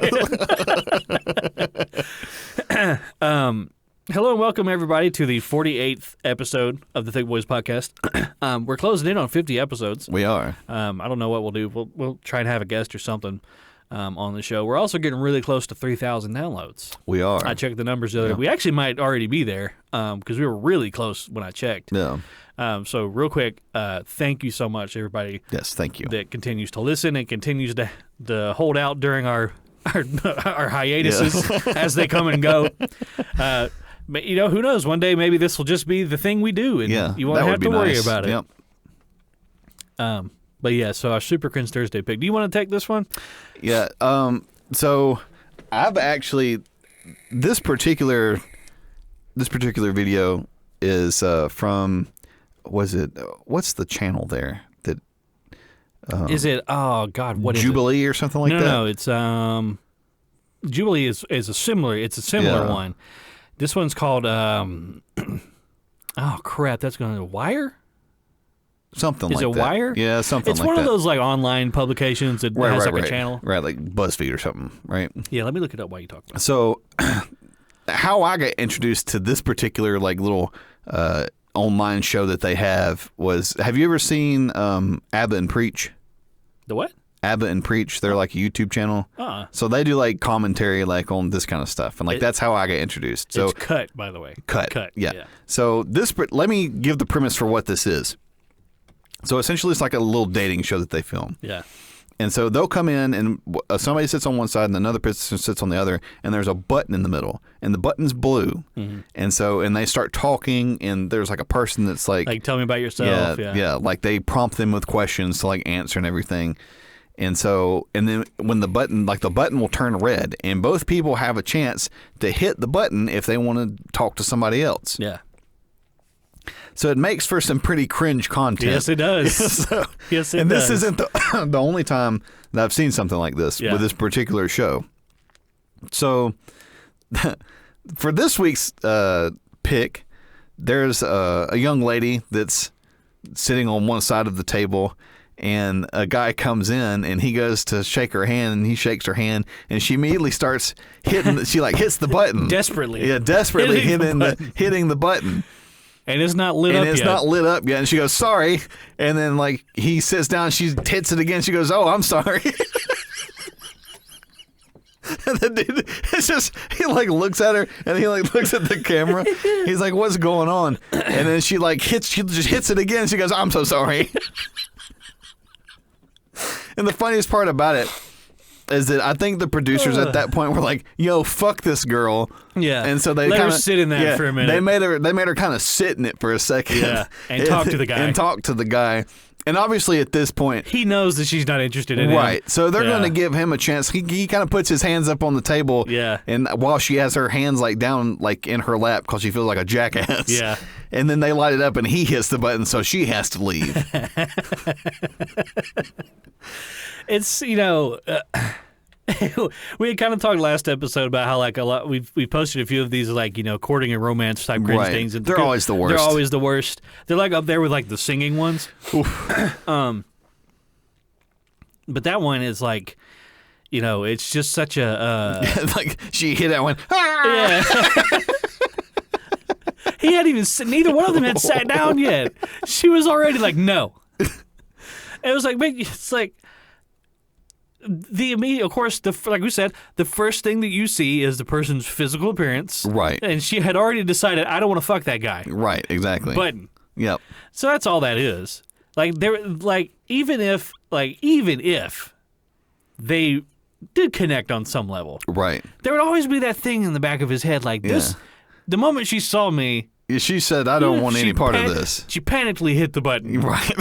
Speaker 1: Hello and welcome everybody to the 48th episode of the Thicc Bois podcast. We're closing in on 50 episodes.
Speaker 2: We are.
Speaker 1: I don't know what we'll do. We'll try and have a guest or something on the show. We're also getting really close to 3,000 downloads.
Speaker 2: We are.
Speaker 1: I checked the numbers the other day. We actually might already be there because we were really close when I checked.
Speaker 2: Yeah.
Speaker 1: So real quick, thank you so much, everybody.
Speaker 2: Yes, thank you.
Speaker 1: That continues to listen and continues to hold out during our hiatuses as they come and go. But who knows? One day maybe this will just be the thing we do, and you won't have to worry about it.
Speaker 2: Yep.
Speaker 1: But yeah, so our Super Cringe Thursday pick. Do you want to take this one?
Speaker 2: Yeah. So I've actually this particular video is from what's the channel there that
Speaker 1: is it? Oh God, what is
Speaker 2: Jubilee or something like that?
Speaker 1: No, it's Jubilee is a similar. It's a similar one. This one's called oh crap, that's going to Wire?
Speaker 2: Something
Speaker 1: like that. Is it Wire?
Speaker 2: Yeah, something like that.
Speaker 1: It's one of those like online publications that has like a channel.
Speaker 2: Right, like BuzzFeed or something, right?
Speaker 1: Yeah, let me look it up while you talk about it.
Speaker 2: So how I got introduced to this particular like little online show that they have was, have you ever seen Abba and Preach?
Speaker 1: The what?
Speaker 2: Abba and Preach, they're like a YouTube channel. So they do like commentary like on this kind of stuff. And like that's how I got introduced. So
Speaker 1: it's Cut, by the way.
Speaker 2: Cut. Yeah. So let me give the premise for what this is. So essentially it's like a little dating show that they film.
Speaker 1: Yeah.
Speaker 2: And so they'll come in and somebody sits on one side and another person sits on the other, and there's a button in the middle, and the button's blue. Mm-hmm. And they start talking, and there's like a person that's like
Speaker 1: tell me about yourself.
Speaker 2: Yeah. Like they prompt them with questions to like answer and everything. And then when the button will turn red, and both people have a chance to hit the button if they want to talk to somebody else.
Speaker 1: Yeah.
Speaker 2: So it makes for some pretty cringe content.
Speaker 1: Yes, it does. Yes, it does.
Speaker 2: And this isn't the only time that I've seen something like this with this particular show. So for this week's pick, there's a young lady that's sitting on one side of the table, and a guy comes in and he goes to shake her hand, and he shakes her hand, and she immediately starts hitting. She like hits the button
Speaker 1: desperately.
Speaker 2: Yeah, desperately hitting the button.
Speaker 1: And it's not lit up yet.
Speaker 2: And it's not lit up yet. And she goes, sorry. And then, like, he sits down. She hits it again. She goes, oh, I'm sorry. And the dude, it's just, he, like, looks at her. And he, like, looks at the camera. He's like, what's going on? And then she, like, she just hits it again. She goes, I'm so sorry. And the funniest part about it is that I think the producers at that point were like, "Yo, fuck this girl."
Speaker 1: Yeah.
Speaker 2: And so they
Speaker 1: let
Speaker 2: kind
Speaker 1: her
Speaker 2: of
Speaker 1: sit in that for a minute.
Speaker 2: They made her kind of sit in it for a second.
Speaker 1: Yeah. And talk to the guy.
Speaker 2: And talk to the guy. And obviously at this point,
Speaker 1: he knows that she's not interested in him.
Speaker 2: Right. So they're
Speaker 1: Yeah.
Speaker 2: going to give him a chance. He kind of puts his hands up on the table.
Speaker 1: Yeah.
Speaker 2: And while she has her hands like down like in her lap because she feels like a jackass.
Speaker 1: Yeah.
Speaker 2: And then they light it up and he hits the button, so she has to leave.
Speaker 1: It's, you know, we had kind of talked last episode about how like a lot we posted a few of these like, you know, courting and romance type cringe
Speaker 2: Right.
Speaker 1: things, and
Speaker 2: They're always the worst.
Speaker 1: They're always the worst. They're like up there with like the singing ones. But that one is like, you know, it's just such a
Speaker 2: like she hit that one.
Speaker 1: yeah. He hadn't even neither one of them had sat down yet. She was already like, no. It was like, it's like the immediate, of course, like we said, the first thing that you see is the person's physical appearance.
Speaker 2: Right.
Speaker 1: And she had already decided, I don't want to fuck that guy.
Speaker 2: Right, exactly.
Speaker 1: Button.
Speaker 2: Yep.
Speaker 1: So that's all that is. Like even if they did connect on some level.
Speaker 2: Right.
Speaker 1: There would always be that thing in the back of his head like this. The moment she saw me,
Speaker 2: she said, I don't want any part of this.
Speaker 1: She panically hit the button.
Speaker 2: Right.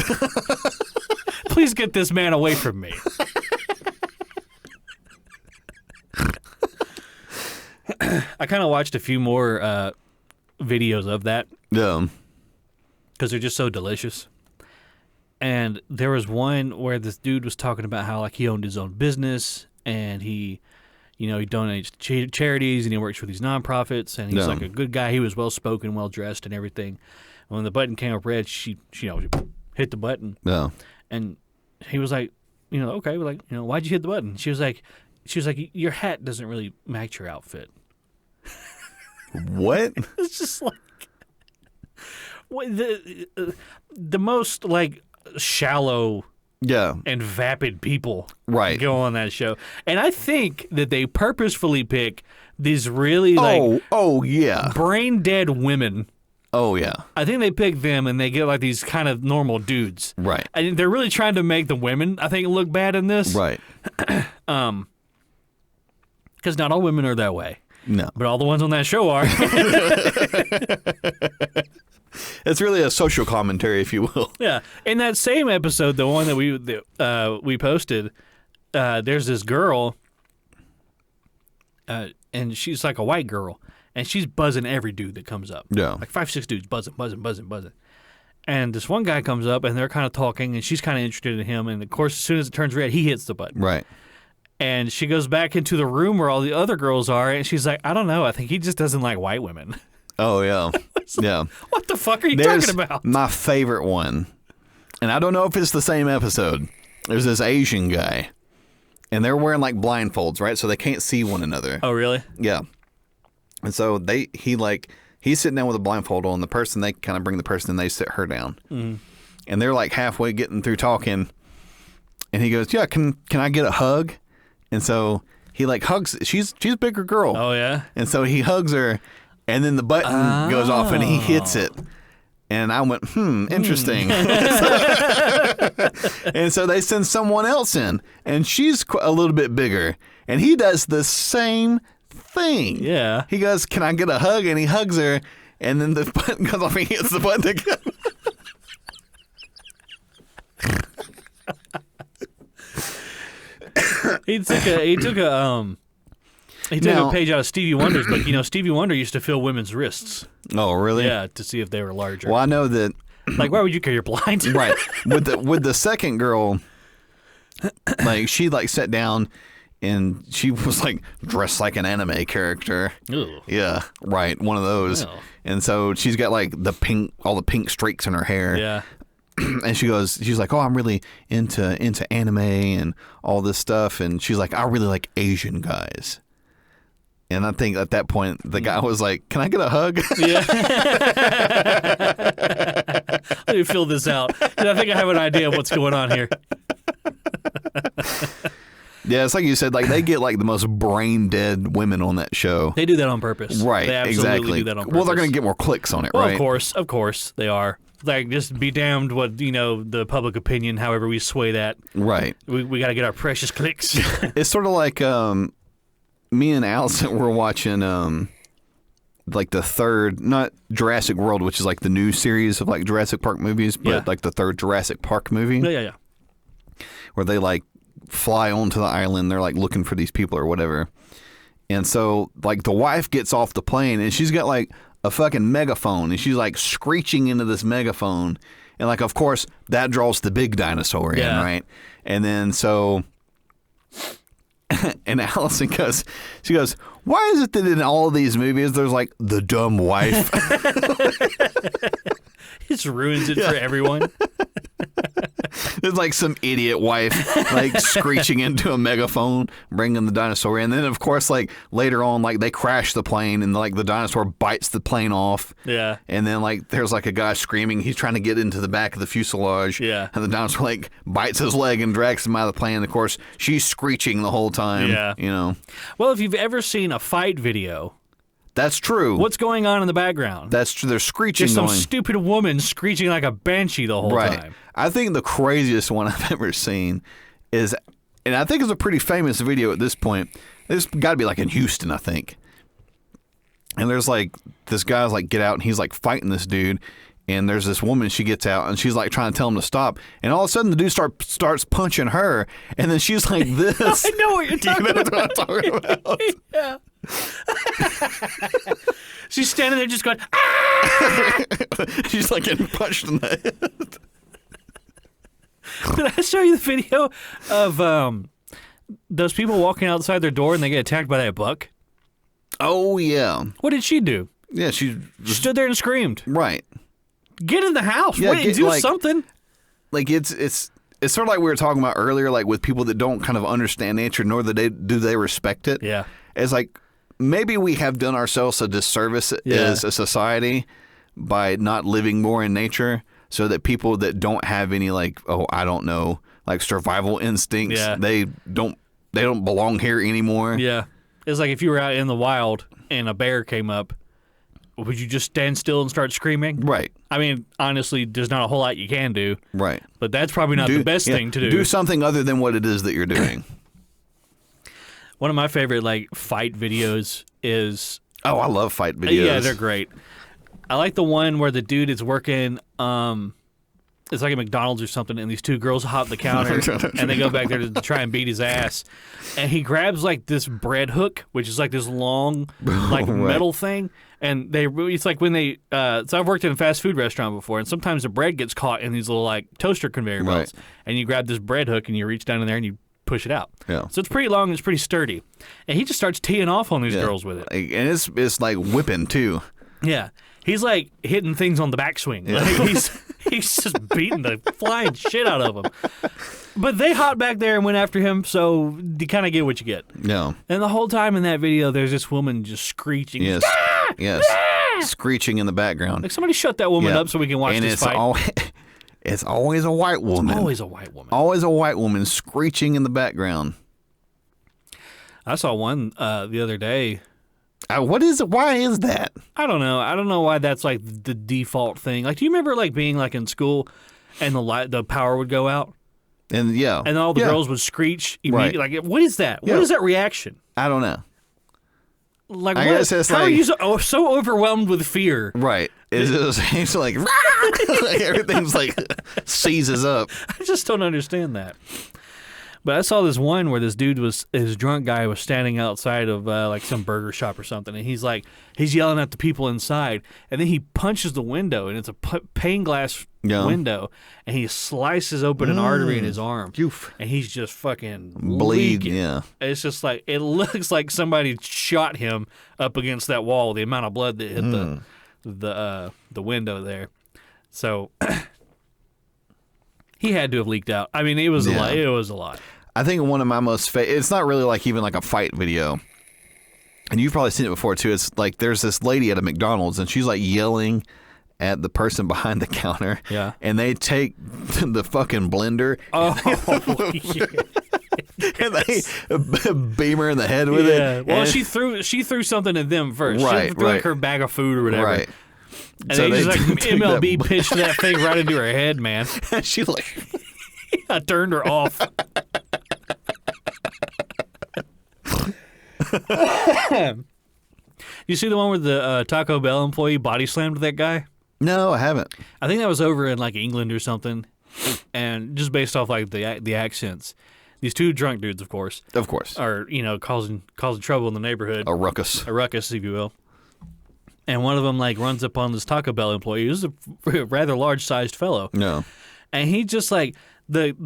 Speaker 1: Please get this man away from me. I kind of watched a few more videos of that
Speaker 2: Yeah.
Speaker 1: because they're just so delicious. And there was one where this dude was talking about how like he owned his own business and he, you know, he donates to charities and he works for these nonprofits and he's like a good guy. He was well spoken, well dressed, and everything. And when the button came up red, she hit the button.
Speaker 2: Yeah.
Speaker 1: And he was like, you know, okay, like, you know, why'd you hit the button? She was like, your hat doesn't really match your outfit.
Speaker 2: What?
Speaker 1: It's just like the most like shallow and vapid people go on that show. And I think that they purposefully pick these really brain dead women.
Speaker 2: Oh yeah.
Speaker 1: I think they pick them and they get like these kind of normal dudes.
Speaker 2: Right.
Speaker 1: And they're really trying to make the women, I think, look bad in this.
Speaker 2: Right.
Speaker 1: Because not all women are that way.
Speaker 2: No.
Speaker 1: But all the ones on that show are.
Speaker 2: It's really a social commentary, if you will.
Speaker 1: Yeah. In that same episode, the one that we posted, there's this girl, and she's like a white girl, and she's buzzing every dude that comes up.
Speaker 2: Yeah.
Speaker 1: Like 5-6 dudes buzzing. And this one guy comes up, and they're kind of talking, and she's kind of interested in him. And, of course, as soon as it turns red, he hits the button.
Speaker 2: Right.
Speaker 1: And she goes back into the room where all the other girls are, and she's like, I don't know. I think he just doesn't like white women.
Speaker 2: Oh, yeah. Yeah.
Speaker 1: What the fuck are you talking about?
Speaker 2: My favorite one, and I don't know if it's the same episode. There's this Asian guy, and they're wearing like blindfolds, right? So they can't see one another.
Speaker 1: Oh, really?
Speaker 2: Yeah. And so he's sitting down with a blindfold on. The person, they kind of bring the person and they sit her down. Mm-hmm. And they're like halfway getting through talking, and he goes, "Yeah, can I get a hug?" And so he like hugs. She's a bigger girl.
Speaker 1: Oh yeah.
Speaker 2: And so he hugs her, and then the button goes off, and he hits it. And I went, interesting. And so they send someone else in, and she's a little bit bigger, and he does the same thing.
Speaker 1: Yeah.
Speaker 2: He goes, "Can I get a hug?" And he hugs her, and then the button goes off, and he hits the button again.
Speaker 1: He took a page out of Stevie Wonder's, but you know Stevie Wonder used to feel women's wrists.
Speaker 2: Oh, really?
Speaker 1: Yeah, to see if they were larger.
Speaker 2: Well, I know that.
Speaker 1: Like, why would you care? You're blind.
Speaker 2: Right. With the second girl, like she like sat down, and she was like dressed like an anime character.
Speaker 1: Ew.
Speaker 2: Yeah, right. One of those.
Speaker 1: Ew.
Speaker 2: And so she's got like all the pink streaks in her hair.
Speaker 1: Yeah.
Speaker 2: And she's like, "Oh, I'm really into anime and all this stuff." And she's like, "I really like Asian guys." And I think at that point, the guy was like, "Can I get a hug?"
Speaker 1: Yeah. Let me fill this out. I think I have an idea of what's going on here.
Speaker 2: Yeah, it's like you said, like they get like the most brain dead women on that show.
Speaker 1: They do that on purpose.
Speaker 2: Right,
Speaker 1: They absolutely
Speaker 2: exactly.
Speaker 1: do that on purpose.
Speaker 2: Well, they're going to get more clicks on it,
Speaker 1: Well,
Speaker 2: right?
Speaker 1: of course they are. Like, just be damned what, the public opinion, however we sway that.
Speaker 2: Right.
Speaker 1: We got to get our precious clicks.
Speaker 2: It's sort of like me and Allison were watching like the third, not Jurassic World, which is like the new series of like Jurassic Park movies, but like the third Jurassic Park movie.
Speaker 1: Yeah.
Speaker 2: Where they like fly onto the island. They're like looking for these people or whatever. And so like the wife gets off the plane and she's got like a fucking megaphone and she's like screeching into this megaphone. And like, of course, that draws the big dinosaur in, right? And then so, and Allison goes, why is it that in all of these movies there's like the dumb wife?
Speaker 1: It ruins it for everyone.
Speaker 2: There's like some idiot wife like screeching into a megaphone, bringing the dinosaur in. And then of course, like later on, like they crash the plane and like the dinosaur bites the plane off.
Speaker 1: Yeah.
Speaker 2: And then like there's like a guy screaming. He's trying to get into the back of the fuselage.
Speaker 1: Yeah.
Speaker 2: And the dinosaur like bites his leg and drags him out of the plane. And of course, she's screeching the whole time.
Speaker 1: Yeah. Well, if you've ever seen a fight video.
Speaker 2: That's true.
Speaker 1: What's going on in the background?
Speaker 2: That's true. They're screeching.
Speaker 1: Just some stupid woman screeching like a banshee the whole time.
Speaker 2: I think the craziest one I've ever seen is, and I think it's a pretty famous video at this point. It's got to be like in Houston, I think. And there's like this guy's like get out and he's like fighting this dude. And there's this woman, she gets out and she's like trying to tell him to stop. And all of a sudden the dude starts punching her. And then she's like this.
Speaker 1: I know what you're talking about.
Speaker 2: What I'm talking about?
Speaker 1: Yeah. She's standing there just going, ah!
Speaker 2: She's like getting punched in the head.
Speaker 1: Did I show you the video of those people walking outside their door and they get attacked by that buck?
Speaker 2: Oh, yeah.
Speaker 1: What did she do?
Speaker 2: Yeah, she
Speaker 1: stood there and screamed.
Speaker 2: Right.
Speaker 1: Get in the house.
Speaker 2: Yeah,
Speaker 1: wait, do something.
Speaker 2: Like it's sort of like we were talking about earlier, like with people that don't kind of understand nature, nor do they respect it.
Speaker 1: Yeah.
Speaker 2: It's like maybe we have done ourselves a disservice as a society by not living more in nature, so that people that don't have any like, I don't know, like survival instincts, they don't belong here anymore.
Speaker 1: Yeah. It's like if you were out in the wild and a bear came up, would you just stand still and start screaming?
Speaker 2: Right.
Speaker 1: I mean, honestly, there's not a whole lot you can do.
Speaker 2: Right.
Speaker 1: But that's probably not the best thing to do.
Speaker 2: Do something other than what it is that you're doing.
Speaker 1: One of my favorite like fight videos is...
Speaker 2: Oh, I love fight videos.
Speaker 1: Yeah, they're great. I like the one where the dude is working... it's like a McDonald's or something, and these two girls hop the counter, and they go back there to try and beat his ass. And he grabs like this bread hook, which is like this long, like metal thing. And it's like when they, so I've worked in a fast food restaurant before, and sometimes the bread gets caught in these little like toaster conveyor belts. Right. And you grab this bread hook and you reach down in there and you push it out. Yeah. So it's pretty long and it's pretty sturdy. And he just starts teeing off on these girls with it.
Speaker 2: And it's like whipping too.
Speaker 1: Yeah. He's like hitting things on the backswing. Yeah. Like he's just beating the flying shit out of them. But they hopped back there and went after him, so you kind of get what you get.
Speaker 2: Yeah.
Speaker 1: And the whole time in that video, there's this woman just screeching.
Speaker 2: Yes. Ah! Yes. Ah! Screeching in the background.
Speaker 1: Like somebody shut that woman up so we can watch this fight.
Speaker 2: It's always a white woman.
Speaker 1: Always a white woman.
Speaker 2: Always a white woman screeching in the background.
Speaker 1: I saw one the other day.
Speaker 2: What is it? Why is that?
Speaker 1: I don't know. I don't know why that's like the default thing. Like, do you remember like being like in school and the power would go out?
Speaker 2: And and
Speaker 1: all the girls would screech immediately. Right. Like, what is that? What is that reaction?
Speaker 2: I don't know.
Speaker 1: Like, I guess it's how are you so overwhelmed with fear?
Speaker 2: Right. It's like, like everything's like seizes up.
Speaker 1: I just don't understand that. But I saw this one where this drunk guy was standing outside of like some burger shop or something, and he's yelling at the people inside, and then he punches the window, and it's a pane glass window, and he slices open an artery in his arm, and he's just fucking bleeding. Yeah, it's just like it looks like somebody shot him up against that wall. The amount of blood that hit the window there, so. He had to have leaked out. I mean, it was a lot. It was a lot.
Speaker 2: I think one of my most it's not really like even like a fight video. And you've probably seen it before too. It's like there's this lady at a McDonald's and she's like yelling at the person behind the counter. Yeah. And they take the fucking blender.
Speaker 1: Oh, yeah.
Speaker 2: And they beam her in the head with it.
Speaker 1: Well, she threw something at them first.
Speaker 2: Right,
Speaker 1: she threw like her bag of food or whatever.
Speaker 2: Right.
Speaker 1: And
Speaker 2: So
Speaker 1: they
Speaker 2: they
Speaker 1: just like
Speaker 2: took
Speaker 1: MLB
Speaker 2: that-
Speaker 1: pitched that thing right into her head, man.
Speaker 2: She like,
Speaker 1: I turned her off. You see the one where the Taco Bell employee body slammed that guy?
Speaker 2: no, I haven't.
Speaker 1: I think that was over in like England or something, and just based off like the accents, these two drunk dudes, of course, are causing trouble in the neighborhood,
Speaker 2: A ruckus.
Speaker 1: a ruckus, if you will. And one of them like runs up on this Taco Bell employee, who's a rather large sized fellow,
Speaker 2: No.
Speaker 1: and he just like the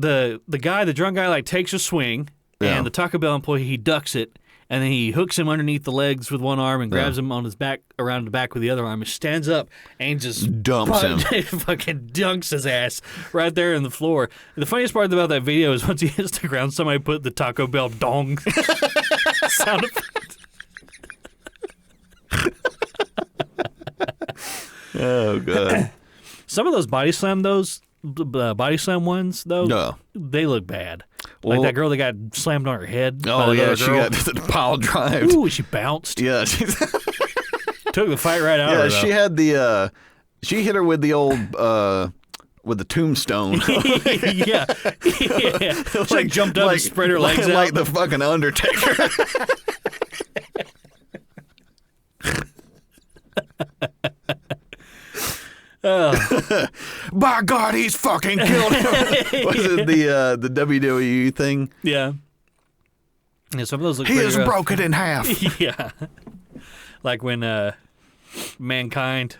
Speaker 1: drunk guy like takes a swing,
Speaker 2: Yeah.
Speaker 1: and the Taco Bell employee he ducks it. And then he hooks him underneath the legs with one arm and grabs him on his back, around the back with the other arm, and stands up and just
Speaker 2: Dumps him.
Speaker 1: fucking dunks his ass right there in the floor. And the funniest part about that video is once he hits the ground, somebody put the Taco Bell dong sound effect.
Speaker 2: Oh, God.
Speaker 1: Some of those body slam ones, though,
Speaker 2: No.
Speaker 1: they look bad.
Speaker 2: Well-
Speaker 1: Like that girl that got slammed on her head. by
Speaker 2: Oh, yeah,
Speaker 1: another
Speaker 2: she
Speaker 1: girl.
Speaker 2: got the pile drive.
Speaker 1: Ooh, she bounced.
Speaker 2: Yeah,
Speaker 1: Took the fight right out of her.
Speaker 2: she
Speaker 1: though.
Speaker 2: had the, she hit her with the old, with the tombstone.
Speaker 1: yeah. She like jumped up and spread her legs out.
Speaker 2: Like the fucking Undertaker. By God, he's fucking killed him. Was it the WWE thing?
Speaker 1: Yeah. Yeah, some of those look
Speaker 2: He
Speaker 1: pretty
Speaker 2: has
Speaker 1: rough.
Speaker 2: broken in half.
Speaker 1: Yeah. Like when Mankind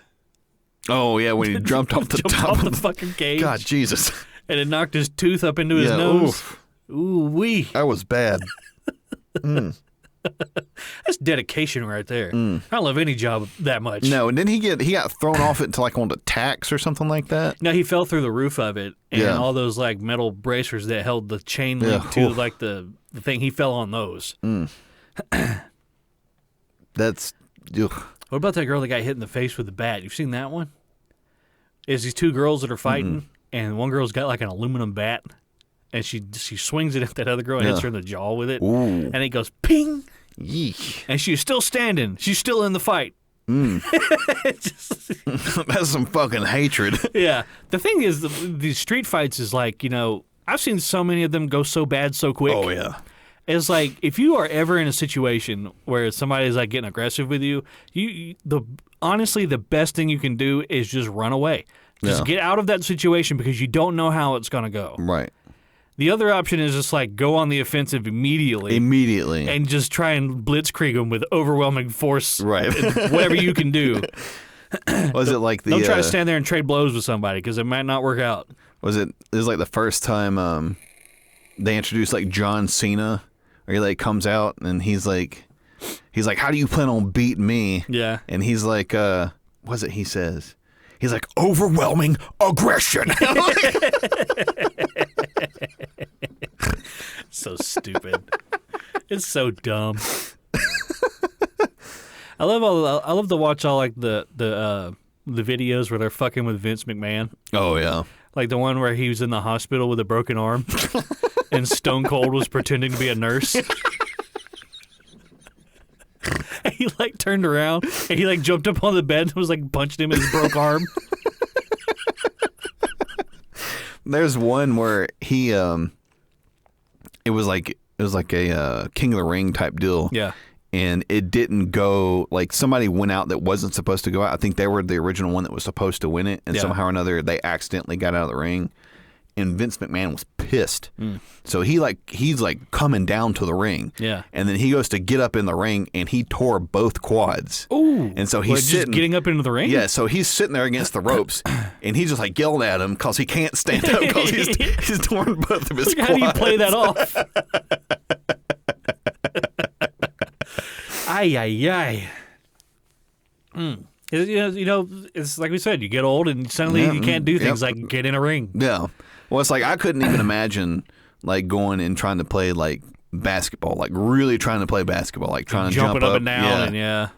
Speaker 2: Oh yeah, when he jumped off the
Speaker 1: jumped
Speaker 2: top
Speaker 1: off
Speaker 2: of
Speaker 1: the fucking cage
Speaker 2: God, Jesus.
Speaker 1: and it knocked his tooth up into his
Speaker 2: Yeah,
Speaker 1: nose.
Speaker 2: oof.
Speaker 1: Ooh wee.
Speaker 2: That was bad.
Speaker 1: That's dedication right there. I don't love any job that much.
Speaker 2: No, and then he got thrown off it to like on the tacks or something like that.
Speaker 1: No, he fell through the roof of it, and
Speaker 2: Yeah.
Speaker 1: all those like metal bracers that held the chain link
Speaker 2: Yeah,
Speaker 1: to
Speaker 2: oof.
Speaker 1: like the thing. He fell on those.
Speaker 2: That's ugh.
Speaker 1: What about that girl that got hit in the face with the bat? You've seen that one? It's these two girls that are fighting, and one girl's got like an aluminum bat, and she swings it at that other girl and hits her in the jaw with it,
Speaker 2: Ooh.
Speaker 1: and it goes ping,
Speaker 2: Yeesh.
Speaker 1: and she's still standing. She's still in the fight.
Speaker 2: That's some fucking hatred.
Speaker 1: Yeah. The thing is, these street fights is like, I've seen so many of them go so bad so quick.
Speaker 2: Oh yeah.
Speaker 1: It's like if you are ever in a situation where somebody's like getting aggressive with you, honestly the best thing you can do is just run away. Just
Speaker 2: Yeah.
Speaker 1: get out of that situation because you don't know how it's going to go.
Speaker 2: Right.
Speaker 1: The other option is just like go on the offensive immediately and just try and blitzkrieg them with overwhelming force.
Speaker 2: Right.
Speaker 1: Whatever you can do.
Speaker 2: Was it like the
Speaker 1: Don't try to stand there and trade blows with somebody because it might not work out.
Speaker 2: It was like the first time they introduced like John Cena, where he like comes out and he's like, how do you plan on beating me?
Speaker 1: Yeah.
Speaker 2: And he's like, what's it he says? He's like, overwhelming aggression.
Speaker 1: So stupid. It's so dumb. I love to watch all like the videos where they're fucking with Vince McMahon.
Speaker 2: Oh yeah.
Speaker 1: Like the one where he was in the hospital with a broken arm and Stone Cold was pretending to be a nurse. And he like turned around and he like jumped up on the bed and was like punched him in his broke arm.
Speaker 2: There's one where he it was like a King of the Ring type deal.
Speaker 1: Yeah.
Speaker 2: And it didn't go, like somebody went out that wasn't supposed to go out. I think they were the original one that was supposed to win it, and somehow or another they accidentally got out of the ring. And Vince McMahon was pissed. So he's like coming down to the ring.
Speaker 1: Yeah.
Speaker 2: And then he goes to get up in the ring and he tore both quads.
Speaker 1: Ooh.
Speaker 2: And so he's
Speaker 1: just
Speaker 2: sitting
Speaker 1: getting up into the ring?
Speaker 2: Yeah, so he's sitting there against the ropes and he's just like yelling at him because he can't stand up because he's torn both of his quads.
Speaker 1: How do you play that off? Ay, ay, ay. It's like we said, you get old and suddenly you can't do things like get in a ring.
Speaker 2: Yeah. Well, it's like I couldn't even imagine like going and trying to play like basketball, like really trying to play basketball, like trying to jump
Speaker 1: up and down and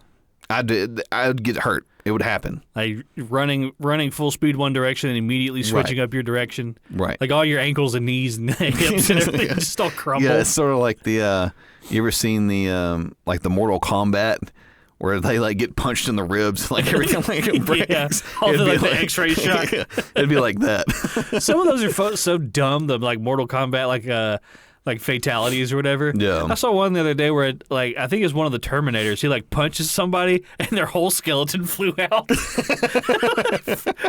Speaker 2: I'd get hurt. It would happen.
Speaker 1: Like running full speed one direction and immediately switching up your direction.
Speaker 2: Right.
Speaker 1: Like all your ankles and knees and hips and everything just all crumble.
Speaker 2: Yeah, it's sort of like the you ever seen the like the Mortal Kombat where they like get punched in the ribs, like everything like it breaks.
Speaker 1: Yeah, all
Speaker 2: It'd
Speaker 1: the,
Speaker 2: be
Speaker 1: like, the X-ray shot.
Speaker 2: It'd be like that.
Speaker 1: Some of those are so dumb. The like Mortal Kombat, like fatalities or whatever.
Speaker 2: Yeah.
Speaker 1: I saw one the other day where I think it's one of the Terminators. He like punches somebody and their whole skeleton flew out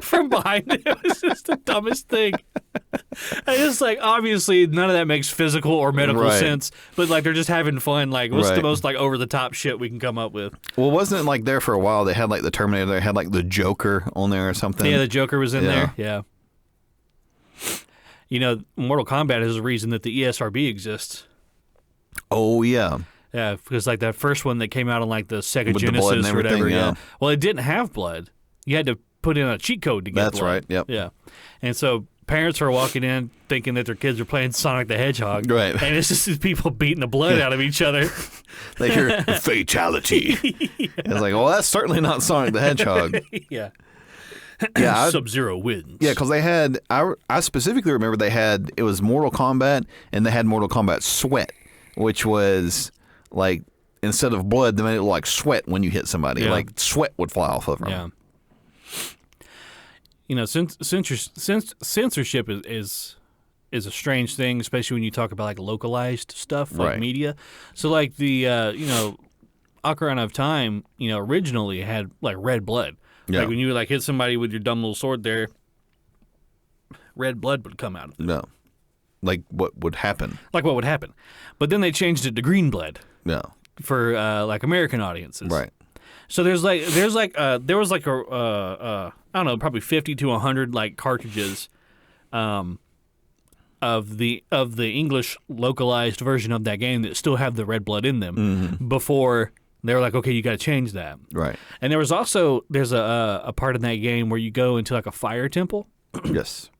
Speaker 1: from behind him. It was just the dumbest thing. And it's like, obviously none of that makes physical or medical sense, but like they're just having fun. Like, what's the most like over the top shit we can come up with?
Speaker 2: Well, wasn't it like there for a while? They had like the Terminator. They had like the Joker on there or something.
Speaker 1: Yeah, the Joker was in there. Yeah. You know, Mortal Kombat is the reason that the ESRB exists.
Speaker 2: Oh, yeah.
Speaker 1: Yeah, because like that first one that came out on like the Sega
Speaker 2: With the blood
Speaker 1: Genesis
Speaker 2: and
Speaker 1: or whatever.
Speaker 2: everything, yeah.
Speaker 1: Well, it didn't have blood. You had to put in a cheat code to get
Speaker 2: That's
Speaker 1: blood.
Speaker 2: right, yep.
Speaker 1: Yeah. And so parents are walking in thinking that their kids are playing Sonic the Hedgehog.
Speaker 2: Right.
Speaker 1: And it's just these people beating the blood out of each other.
Speaker 2: They hear fatality. It's like, well, that's certainly not Sonic the Hedgehog.
Speaker 1: Yeah.
Speaker 2: Yeah,
Speaker 1: Sub-Zero wins.
Speaker 2: Yeah, because they had, I specifically remember it was Mortal Kombat, and they had Mortal Kombat Sweat, which was like, instead of blood, they made it look like sweat when you hit somebody.
Speaker 1: Yeah.
Speaker 2: Like sweat would fly off of them.
Speaker 1: Yeah. You know, censorship is a strange thing, especially when you talk about like localized stuff, like
Speaker 2: Right.
Speaker 1: media. So like the, Ocarina of Time, originally had like red blood.
Speaker 2: Yeah.
Speaker 1: Like when you would like hit somebody with your dumb little sword there, red blood would come out of it.
Speaker 2: No. Like what would happen.
Speaker 1: Like what would happen. But then they changed it to green blood
Speaker 2: No.
Speaker 1: for like American audiences.
Speaker 2: Right.
Speaker 1: So there was like I don't know, probably 50 to 100 like cartridges of the English localized version of that game that still have the red blood in them before they were like, okay, you got to change that.
Speaker 2: Right.
Speaker 1: And there's a part in that game where you go into like a fire temple,
Speaker 2: Yes.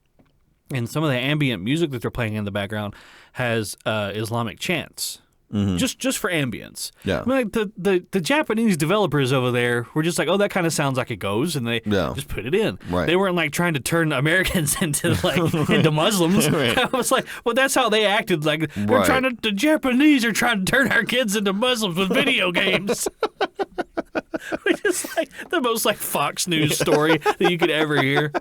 Speaker 1: and some of the ambient music that they're playing in the background has Islamic chants. Just for ambience.
Speaker 2: Yeah.
Speaker 1: I mean, like the Japanese developers over there were just like, oh, that kind of sounds like it goes, and they just put it in.
Speaker 2: Right.
Speaker 1: They weren't like trying to turn Americans into Muslims.
Speaker 2: Right.
Speaker 1: I was like, well, that's how they acted. Like the Japanese are trying to turn our kids into Muslims with video games. Which is like the most like Fox News story that you could ever hear.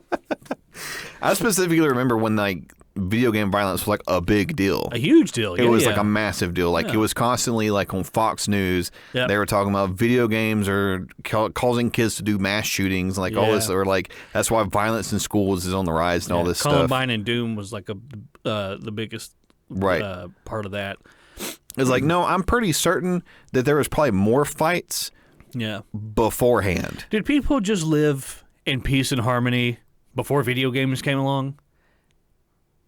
Speaker 2: I specifically remember when like video game violence was like a big deal.
Speaker 1: A huge deal.
Speaker 2: It was like a massive deal. Like it was constantly like on Fox News.
Speaker 1: Yep.
Speaker 2: They were talking about video games are causing kids to do mass shootings, like all this, or like that's why violence in schools is on the rise and all this
Speaker 1: Columbine
Speaker 2: stuff.
Speaker 1: and Doom was like the biggest part of that.
Speaker 2: It's like, no, I'm pretty certain that there was probably more fights beforehand.
Speaker 1: Did people just live in peace and harmony before video games came along?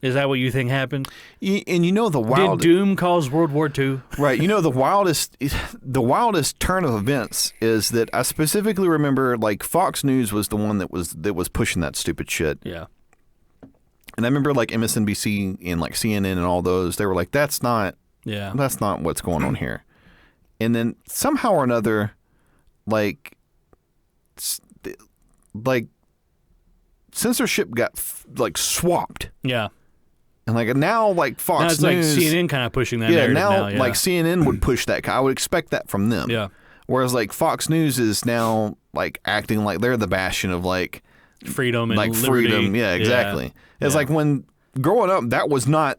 Speaker 1: Is that what you think happened?
Speaker 2: And you know the wild
Speaker 1: Did Doom cause World War II?
Speaker 2: Right. You know the wildest turn of events is that I specifically remember like Fox News was the one that was pushing that stupid shit.
Speaker 1: Yeah.
Speaker 2: And I remember like MSNBC and like CNN and all those, they were like, that's not what's going on here. And then somehow or another, like censorship got like swapped.
Speaker 1: Yeah.
Speaker 2: And like now, like Fox
Speaker 1: now it's
Speaker 2: News,
Speaker 1: like CNN kind of pushing that narrative now.
Speaker 2: Like CNN would push that. I would expect that from them.
Speaker 1: Yeah.
Speaker 2: Whereas like Fox News is now like acting like they're the bastion of like
Speaker 1: freedom and
Speaker 2: like
Speaker 1: liberty.
Speaker 2: freedom. Yeah, exactly. It's like when growing up, that was not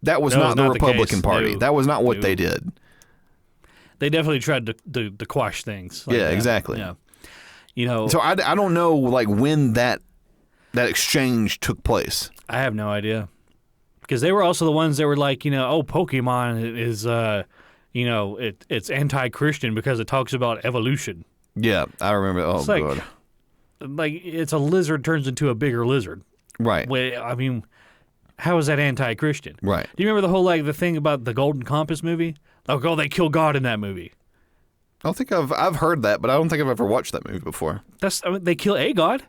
Speaker 2: the Republican Party.
Speaker 1: No.
Speaker 2: That was not what they did.
Speaker 1: They definitely tried to quash things. Like
Speaker 2: yeah,
Speaker 1: that.
Speaker 2: exactly.
Speaker 1: Yeah. You know.
Speaker 2: So I don't know like when that exchange took place.
Speaker 1: I have no idea. Because they were also the ones that were like, Pokemon is, it's anti-Christian because it talks about evolution.
Speaker 2: Yeah, I remember. Oh,
Speaker 1: it's like,
Speaker 2: God.
Speaker 1: Like, it's a lizard turns into a bigger lizard.
Speaker 2: Right.
Speaker 1: I mean, how is that anti-Christian?
Speaker 2: Right.
Speaker 1: Do you remember the whole, like, the thing about the Golden Compass movie? Like, oh, they kill God in that movie.
Speaker 2: I don't think I've heard that, but I don't think I've ever watched that movie before.
Speaker 1: They kill a God.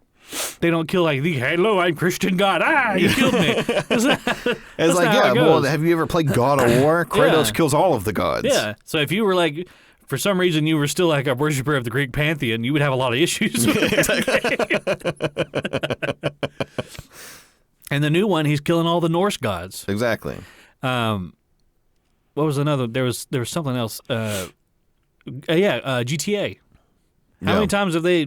Speaker 1: They don't kill like hello, I'm Christian God. You killed me. It's like,
Speaker 2: well, have you ever played God of War? Kratos kills all of the gods.
Speaker 1: Yeah. So if you were like, for some reason, you were still like a worshiper of the Greek pantheon, you would have a lot of issues. And the new one, he's killing all the Norse gods.
Speaker 2: Exactly.
Speaker 1: What was another? There was something else. GTA. How many times have they,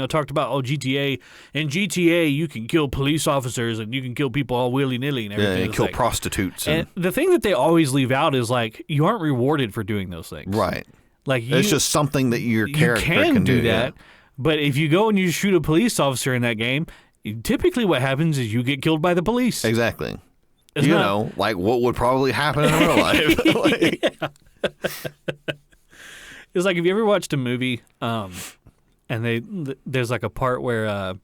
Speaker 1: talked about, GTA? In GTA, you can kill police officers and you can kill people all willy-nilly and everything.
Speaker 2: Yeah, and kill prostitutes.
Speaker 1: And the thing that they always leave out is, like, you aren't rewarded for doing those things.
Speaker 2: Right.
Speaker 1: Like
Speaker 2: it's just something that your character can
Speaker 1: do that.
Speaker 2: Yeah.
Speaker 1: But if you go and you shoot a police officer in that game, typically what happens is you get killed by the police.
Speaker 2: Exactly. Like what would probably happen in real life.
Speaker 1: It's like, have you ever watched a movie and there's like a part where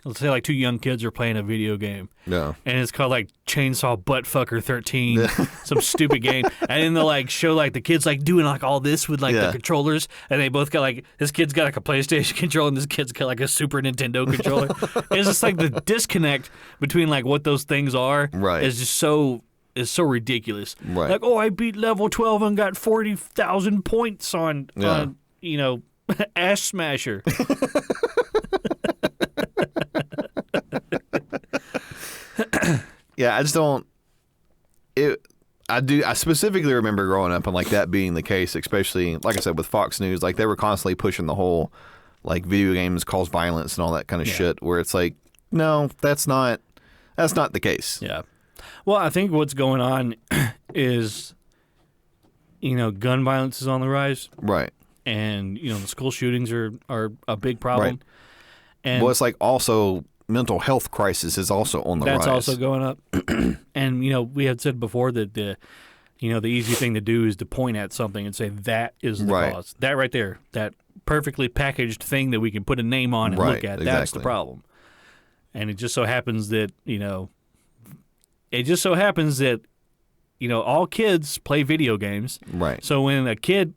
Speaker 1: let's say like two young kids are playing a video game.
Speaker 2: Yeah.
Speaker 1: And it's called like Chainsaw Buttfucker 13, some stupid game. And then they'll like show like the kids like doing like all this with like the controllers, and they both got like, this kid's got like a PlayStation controller and this kid's got like a Super Nintendo controller. It's just like the disconnect between like what those things are is just so ridiculous.
Speaker 2: Right.
Speaker 1: Like, I beat level 12 and got 40,000 points on Ash Smasher.
Speaker 2: Yeah, I just don't. I specifically remember growing up and like that being the case, especially like I said with Fox News, like they were constantly pushing the whole like video games cause violence and all that kind of shit. Where it's like, no, that's not the case.
Speaker 1: Yeah. Well, I think what's going on is, gun violence is on the rise.
Speaker 2: Right.
Speaker 1: And the school shootings are a big problem.
Speaker 2: Right.
Speaker 1: And
Speaker 2: it's like also mental health crisis is also on the rise.
Speaker 1: That's also going up. And, we had said before that the easy thing to do is to point at something and say that is the cause. That right there, that perfectly packaged thing that we can put a name on and look at, that's the problem. And it just so happens that, all kids play video games.
Speaker 2: Right.
Speaker 1: So when a kid,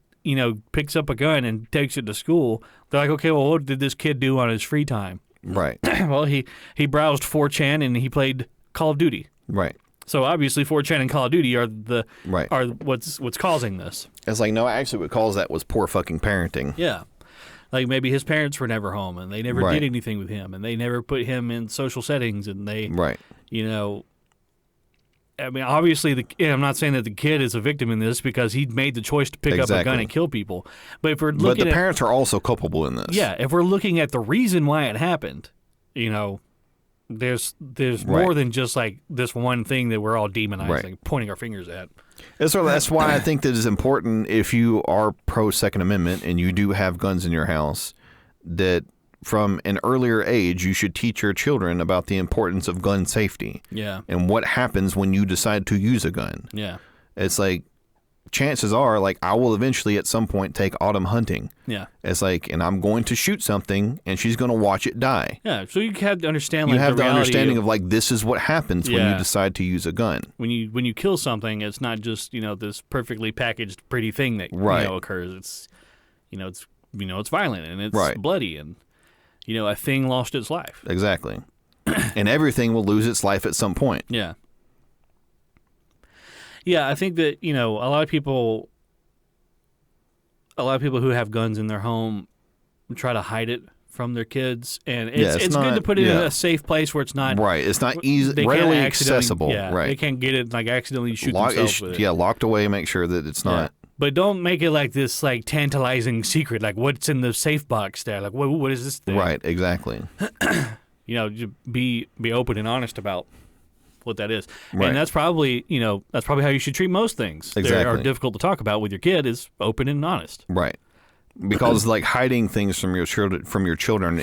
Speaker 1: picks up a gun and takes it to school, they're like, okay, well, what did this kid do on his free time?
Speaker 2: Right.
Speaker 1: Well, he browsed 4chan and he played Call of Duty.
Speaker 2: Right.
Speaker 1: So obviously 4chan and Call of Duty are what's causing this.
Speaker 2: It's like, no, actually what caused that was poor fucking parenting.
Speaker 1: Yeah. Like maybe his parents were never home and they never did anything with him and they never put him in social settings and they, I mean, obviously, I'm not saying that the kid is a victim in this because he made the choice to pick up a gun and kill people. But if we're looking
Speaker 2: but the parents are also culpable in this.
Speaker 1: Yeah, if we're looking at the reason why it happened, there's more than just like this one thing that we're all demonizing, pointing our fingers at.
Speaker 2: And so that's why I think that it's important if you are pro Second Amendment and you do have guns in your house, that from an earlier age, you should teach your children about the importance of gun safety.
Speaker 1: Yeah.
Speaker 2: And what happens when you decide to use a gun.
Speaker 1: Yeah.
Speaker 2: It's like, chances are, like, I will eventually at some point take Autumn hunting.
Speaker 1: Yeah.
Speaker 2: It's like, and I'm going to shoot something, and she's going to watch it die.
Speaker 1: Yeah. So you have to understand, like,
Speaker 2: you have the understanding
Speaker 1: of
Speaker 2: like, this is what happens when you decide to use a gun.
Speaker 1: When you kill something, it's not just, this perfectly packaged pretty thing that, occurs. It's, it's violent, and it's bloody, and a thing lost its life.
Speaker 2: Exactly. And everything will lose its life at some point.
Speaker 1: Yeah. Yeah, I think that, a lot of people who have guns in their home try to hide it from their kids. And it's good to put it in a safe place where it's not...
Speaker 2: Right. It's not readily accessible.
Speaker 1: Yeah,
Speaker 2: right.
Speaker 1: They can't get it, like, accidentally shoot themselves with it.
Speaker 2: Yeah, locked away, make sure that it's not...
Speaker 1: But don't make it like this, like, tantalizing secret. Like, what's in the safe box there? Like, what is this thing?
Speaker 2: Right, exactly.
Speaker 1: Be open and honest about what that is. Right. And that's probably how you should treat most things.
Speaker 2: Exactly.
Speaker 1: That are difficult to talk about with your kid is open and honest.
Speaker 2: Right. Because like hiding things from your children,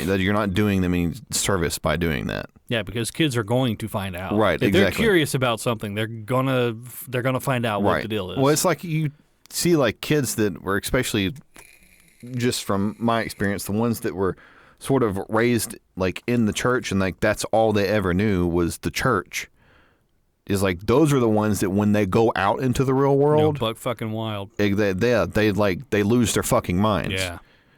Speaker 2: that you're not doing them any service by doing that.
Speaker 1: Yeah, because kids are going to find out.
Speaker 2: Right,
Speaker 1: if they're curious about something, they're gonna find out what the deal is.
Speaker 2: Well, it's like you see like kids that were, especially just from my experience, the ones that were sort of raised like in the church and like that's all they ever knew was the church. Is like those are the ones that when they go out into the real world,
Speaker 1: buck fucking wild.
Speaker 2: They lose their fucking minds.
Speaker 1: Yeah,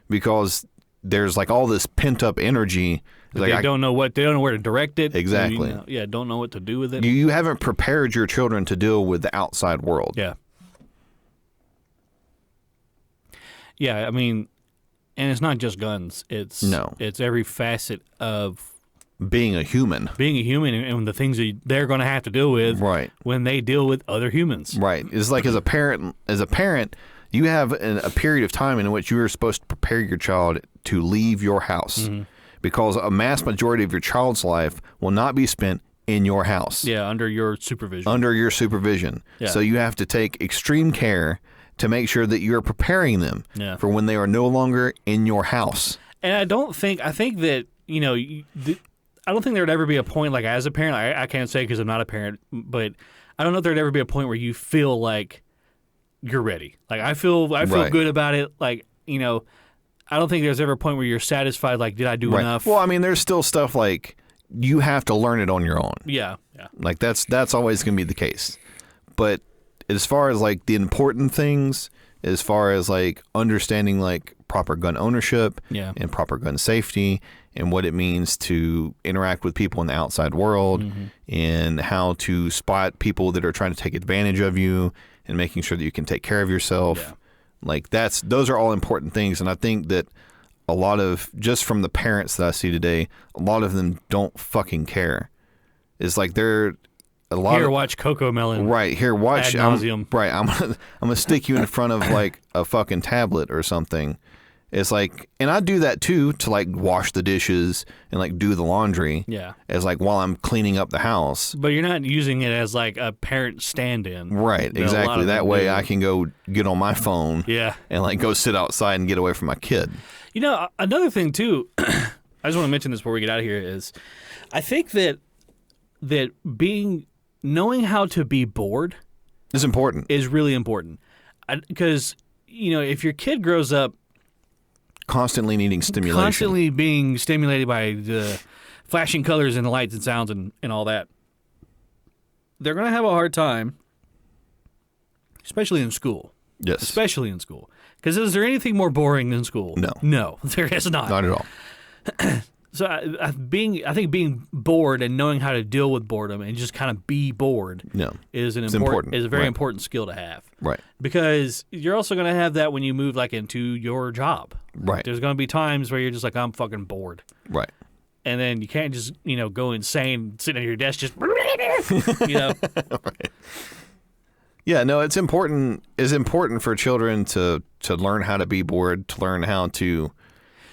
Speaker 2: because there's like all this pent up energy.
Speaker 1: Like, they don't know where to direct it.
Speaker 2: Exactly.
Speaker 1: Don't know what to do with it.
Speaker 2: You haven't prepared your children to deal with the outside world.
Speaker 1: Yeah. Yeah, I mean, and it's not just guns. It's every facet of
Speaker 2: being a human.
Speaker 1: And the things that they're going to have to deal with when they deal with other humans.
Speaker 2: Right. It's like as a parent, You have a period of time in which you are supposed to prepare your child to leave your house because a mass majority of your child's life will not be spent in your house.
Speaker 1: Yeah, under your supervision.
Speaker 2: Yeah. So you have to take extreme care to make sure that you're preparing them for when they are no longer in your house.
Speaker 1: And I think that, you know, I don't think there would ever be a point, like as a parent, I can't say because I'm not a parent, but I don't know if there'd ever be a point where you feel like you're ready. Like I feel good about it. Like, you know, I don't think there's ever a point where you're satisfied. Like, did I do enough?
Speaker 2: Well, I mean, there's still stuff like you have to learn it on your own.
Speaker 1: Yeah.
Speaker 2: Like that's always going to be the case. But as far as like the important things, as far as like understanding like proper gun ownership and proper gun safety and what it means to interact with people in the outside world and how to spot people that are trying to take advantage of you and making sure that you can take care of yourself. Yeah. Like those are all important things. And I think that a lot of, just from the parents that I see today, a lot of them don't fucking care. It's like they're a lot
Speaker 1: Here, watch Coco Melon.
Speaker 2: Right. Here, watch.
Speaker 1: Ad nauseum.
Speaker 2: I'm gonna stick you in front of like a fucking tablet or something. It's like, and I do that too, to like wash the dishes and like do the laundry.
Speaker 1: Yeah.
Speaker 2: As like while I'm cleaning up the house.
Speaker 1: But you're not using it as like a parent stand-in.
Speaker 2: Right. Exactly. That way I can go get on my phone.
Speaker 1: Yeah.
Speaker 2: And like go sit outside and get away from my kid.
Speaker 1: You know, another thing too, I just want to mention this before we get out of here is, I think that knowing how to be bored
Speaker 2: is important.
Speaker 1: Is really important. Because, you know, if your kid grows up
Speaker 2: constantly needing stimulation,
Speaker 1: constantly being stimulated by the flashing colors and the lights and sounds and all that, they're going to have a hard time, especially in school.
Speaker 2: Yes.
Speaker 1: Especially in school. Because is there anything more boring than school?
Speaker 2: No.
Speaker 1: No, there is not.
Speaker 2: Not at all.
Speaker 1: So I think being bored and knowing how to deal with boredom and just kind of be bored is a very important skill to have.
Speaker 2: Right.
Speaker 1: Because you're also going to have that when you move like into your job.
Speaker 2: Right.
Speaker 1: There's going to be times where you're just like, I'm fucking bored.
Speaker 2: Right.
Speaker 1: And then you can't just, you know, go insane sitting at your desk just, you know.
Speaker 2: Right. Yeah, no, it's important. It's important for children to learn how to be bored, to learn how to,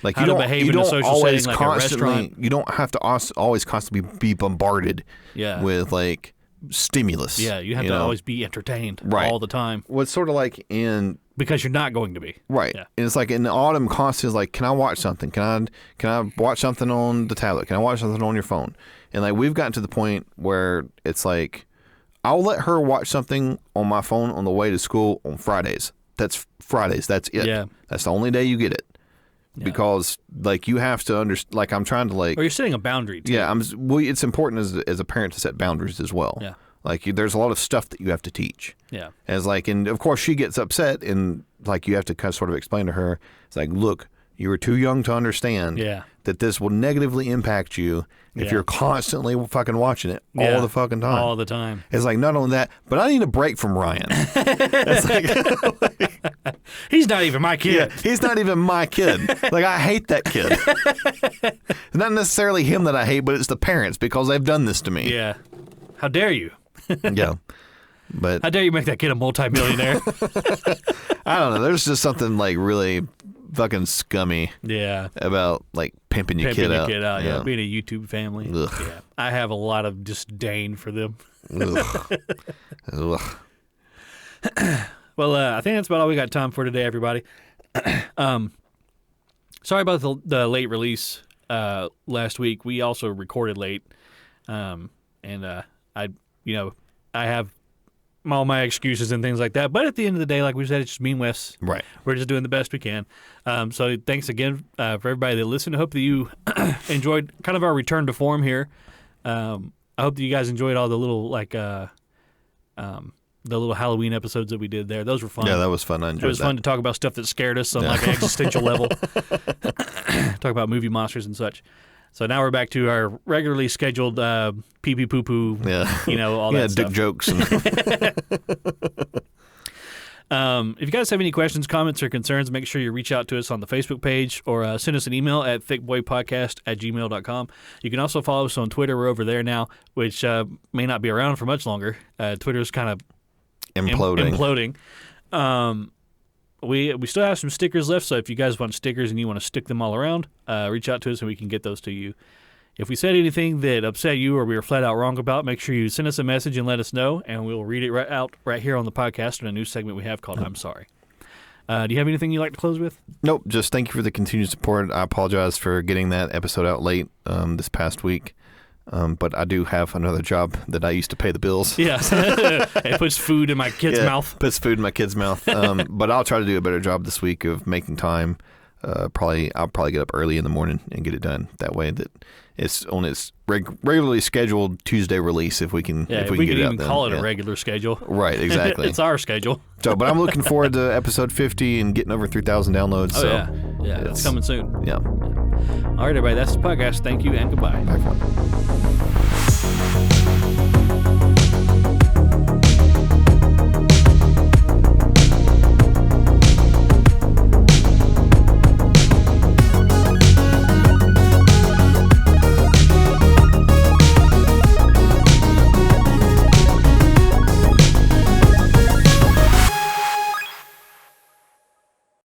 Speaker 2: like,
Speaker 1: how to behave in a social setting, like a restaurant.
Speaker 2: You don't have to always constantly be bombarded with like stimulus.
Speaker 1: Yeah, you have to always be entertained all the time.
Speaker 2: Well, it's sort of like
Speaker 1: because you're not going to be.
Speaker 2: Right. Yeah. And it's like in the autumn, constantly like, can I watch something? Can I watch something on the tablet? Can I watch something on your phone? And like we've gotten to the point where it's like, I'll let her watch something on my phone on the way to school on Fridays. That's Fridays. That's it.
Speaker 1: Yeah.
Speaker 2: That's the only day you get it. Yeah. Because like you have to understand. Like I'm trying to like.
Speaker 1: Or you're setting a boundary too.
Speaker 2: Yeah. It's important as a parent to set boundaries as well.
Speaker 1: Yeah.
Speaker 2: Like there's a lot of stuff that you have to teach.
Speaker 1: Yeah.
Speaker 2: As like, and of course she gets upset, and like you have to kind of sort of explain to her. It's like, look, you were too young to understand that this will negatively impact you if you're constantly fucking watching it all the fucking time.
Speaker 1: All the time.
Speaker 2: It's like, not only that, but I need a break from Ryan. It's like,
Speaker 1: he's not even my kid.
Speaker 2: Yeah, he's not even my kid. Like, I hate that kid. It's not necessarily him that I hate, but it's the parents because they've done this to me.
Speaker 1: Yeah. How dare you?
Speaker 2: Yeah. But
Speaker 1: how dare you make that kid a multimillionaire?
Speaker 2: I don't know. There's just something like really fucking scummy about like pimping your kid out.
Speaker 1: Yeah. Being a YouTube family.
Speaker 2: Ugh.
Speaker 1: Yeah. I have a lot of disdain for them.
Speaker 2: Ugh. Ugh.
Speaker 1: Well, I think that's about all we got time for today, everybody. Sorry about the late release last week. We also recorded late, and I have all my excuses and things like that. But at the end of the day, like we said, it's just Mean Wefts.
Speaker 2: Right.
Speaker 1: We're just doing the best we can. So thanks again for everybody that listened. I hope that you enjoyed kind of our return to form here. I hope that you guys enjoyed all the little the little Halloween episodes that we did there. Those were fun.
Speaker 2: Yeah, that was fun. I enjoyed that.
Speaker 1: It was fun to talk about stuff that scared us on like an existential level. Talk about movie monsters and such. So now we're back to our regularly scheduled pee-pee poo-poo, all that stuff.
Speaker 2: Dick jokes.
Speaker 1: If you guys have any questions, comments, or concerns, make sure you reach out to us on the Facebook page or send us an email at thickboypodcast@gmail.com. You can also follow us on Twitter. We're over there now, which may not be around for much longer. Twitter's kind of
Speaker 2: imploding.
Speaker 1: we still have some stickers left, so if you guys want stickers and you want to stick them all around, reach out to us and we can get those to you. If we said anything that upset you or we were flat out wrong about, make sure you send us a message and let us know, and we'll read it right here on the podcast in a new segment we have called I'm Sorry. Do you have anything you'd like to close with?
Speaker 3: Nope, just thank you for the continued support. I apologize for getting that episode out late this past week. But I do have another job that I used to pay the bills.
Speaker 1: Yeah. It puts food in my kid's mouth.
Speaker 3: Puts food in my kid's mouth. But I'll try to do a better job this week of making time. I'll probably get up early in the morning and get it done. That way that it's on its regularly scheduled Tuesday release if we can get it out.
Speaker 1: If we can even call it a regular schedule.
Speaker 3: Right, exactly.
Speaker 1: It's our schedule.
Speaker 3: So, but I'm looking forward to episode 50 and getting over 3,000 downloads.
Speaker 1: Oh, so yeah, that's coming soon.
Speaker 3: Yeah.
Speaker 1: All right, everybody, that's the podcast. Thank you and goodbye.
Speaker 3: Bye, everyone.